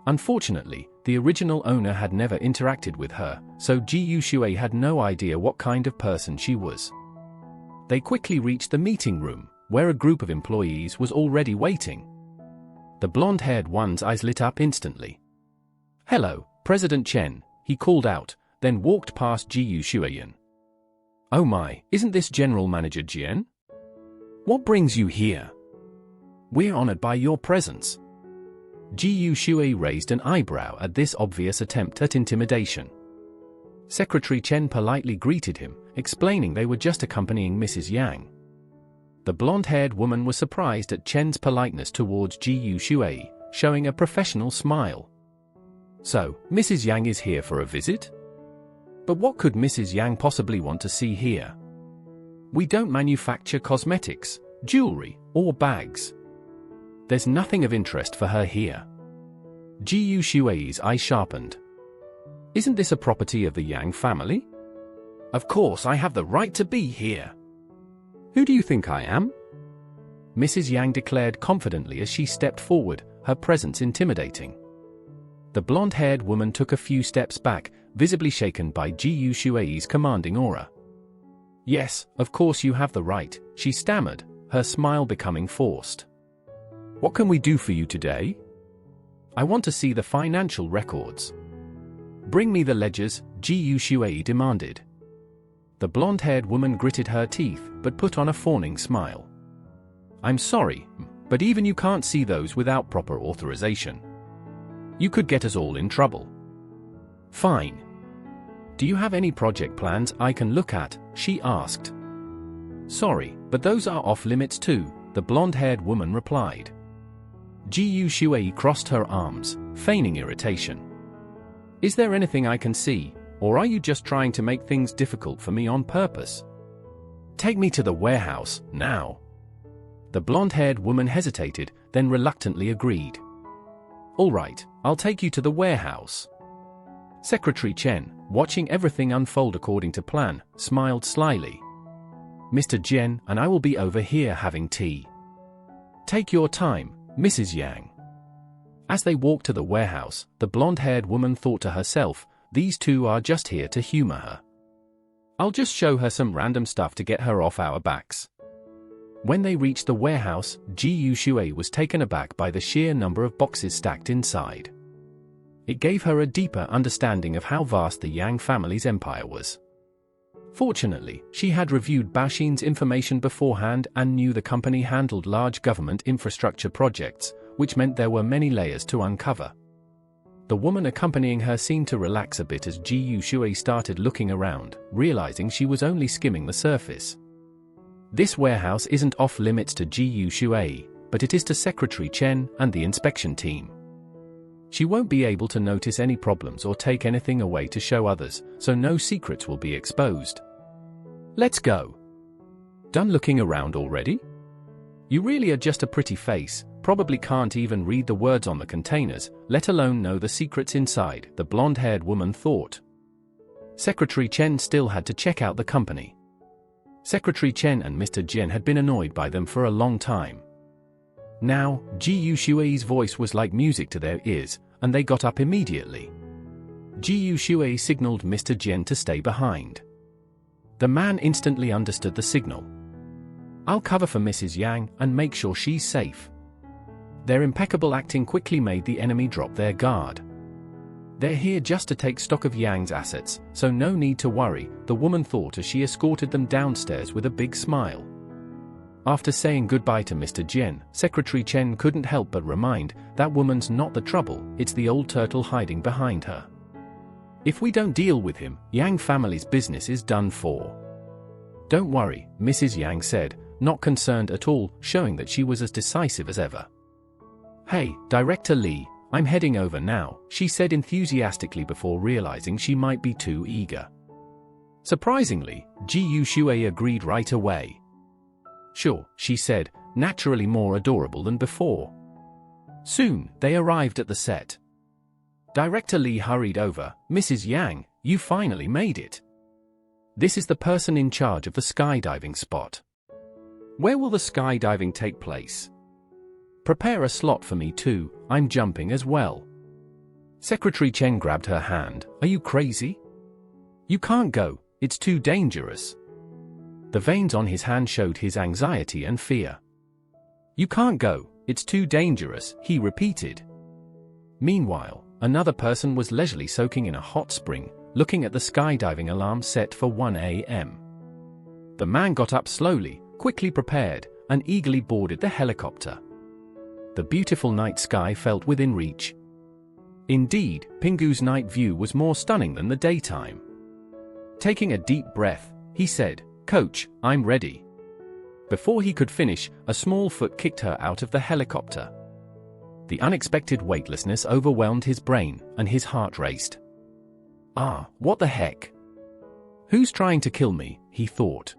Unfortunately, the original owner had never interacted with her, so Ji Shui had no idea what kind of person she was. They quickly reached the meeting room, where a group of employees was already waiting. The blonde-haired one's eyes lit up instantly. "Hello, President Chen," he called out, then walked past Ji Shuiyan. "Oh my, isn't this General Manager Jiang? What brings you here? We're honored by your presence." Ji Shui raised an eyebrow at this obvious attempt at intimidation. Secretary Chen politely greeted him, explaining they were just accompanying Mrs. Yang. The blonde-haired woman was surprised at Chen's politeness towards Ji Shui, showing a professional smile. "So, Mrs. Yang is here for a visit? But what could Mrs. Yang possibly want to see here? We don't manufacture cosmetics, jewelry, or bags. There's nothing of interest for her here." Ji Shui's eye sharpened. "Isn't this a property of the Yang family? Of course I have the right to be here. Who do you think I am?" Mrs. Yang declared confidently as she stepped forward, her presence intimidating. The blonde-haired woman took a few steps back, visibly shaken by Ji Shui's commanding aura. "Yes, of course you have the right," she stammered, her smile becoming forced. "What can we do for you today?" "I want to see the financial records." "Bring me the ledgers," Ji Shui demanded. The blonde-haired woman gritted her teeth, but put on a fawning smile. "I'm sorry, but even you can't see those without proper authorization. You could get us all in trouble." "Fine. Do you have any project plans I can look at?" she asked. "Sorry, but those are off limits too," the blonde-haired woman replied. Ji Shui crossed her arms, feigning irritation. "Is there anything I can see, or are you just trying to make things difficult for me on purpose? Take me to the warehouse, now." The blonde-haired woman hesitated, then reluctantly agreed. "All right, I'll take you to the warehouse." Secretary Chen, watching everything unfold according to plan, smiled slyly. "Mr. Jian and I will be over here having tea. Take your time, Mrs. Yang." As they walked to the warehouse, the blonde-haired woman thought to herself, "These two are just here to humor her. I'll just show her some random stuff to get her off our backs." When they reached the warehouse, Ji Shui was taken aback by the sheer number of boxes stacked inside. It gave her a deeper understanding of how vast the Yang family's empire was. Fortunately, she had reviewed Baoshin's information beforehand and knew the company handled large government infrastructure projects, which meant there were many layers to uncover. The woman accompanying her seemed to relax a bit as Ji Shui started looking around, realizing she was only skimming the surface. This warehouse isn't off limits to Ji Shui, but it is to Secretary Chen and the inspection team. She won't be able to notice any problems or take anything away to show others, so no secrets will be exposed. "Let's go." "Done looking around already? You really are just a pretty face, probably can't even read the words on the containers, let alone know the secrets inside," the blonde-haired woman thought. Secretary Chen still had to check out the company. Secretary Chen and Mr. Jian had been annoyed by them for a long time. Now, Ji Shui's voice was like music to their ears, and they got up immediately. Ji Shui signaled Mr. Jian to stay behind. The man instantly understood the signal. "I'll cover for Mrs. Yang and make sure she's safe." Their impeccable acting quickly made the enemy drop their guard. "They're here just to take stock of Yang's assets, so no need to worry," the woman thought as she escorted them downstairs with a big smile. After saying goodbye to Mr. Jian, Secretary Chen couldn't help but remind, "That woman's not the trouble, it's the old turtle hiding behind her. If we don't deal with him, Yang family's business is done for." "Don't worry," Mrs. Yang said, not concerned at all, showing that she was as decisive as ever. "Hey, Director Li, I'm heading over now," she said enthusiastically before realizing she might be too eager. Surprisingly, Ji Shui agreed right away. Sure, she said, naturally more adorable than before. Soon, they arrived at the set. Director Lee hurried over. Mrs. Yang, you finally made it. This is the person in charge of the skydiving spot. Where will the skydiving take place? Prepare a slot for me too, I'm jumping as well. Secretary Chen grabbed her hand. Are you crazy? You can't go, it's too dangerous. The veins on his hand showed his anxiety and fear. You can't go, it's too dangerous, he repeated. Meanwhile, another person was leisurely soaking in a hot spring, looking at the skydiving alarm set for 1 a.m. The man got up slowly, quickly prepared, and eagerly boarded the helicopter. The beautiful night sky felt within reach. Indeed, Pingu's night view was more stunning than the daytime. Taking a deep breath, he said, "Coach, I'm ready." Before he could finish, a small foot kicked her out of the helicopter. The unexpected weightlessness overwhelmed his brain, and his heart raced. Ah, what the heck? Who's trying to kill me, he thought.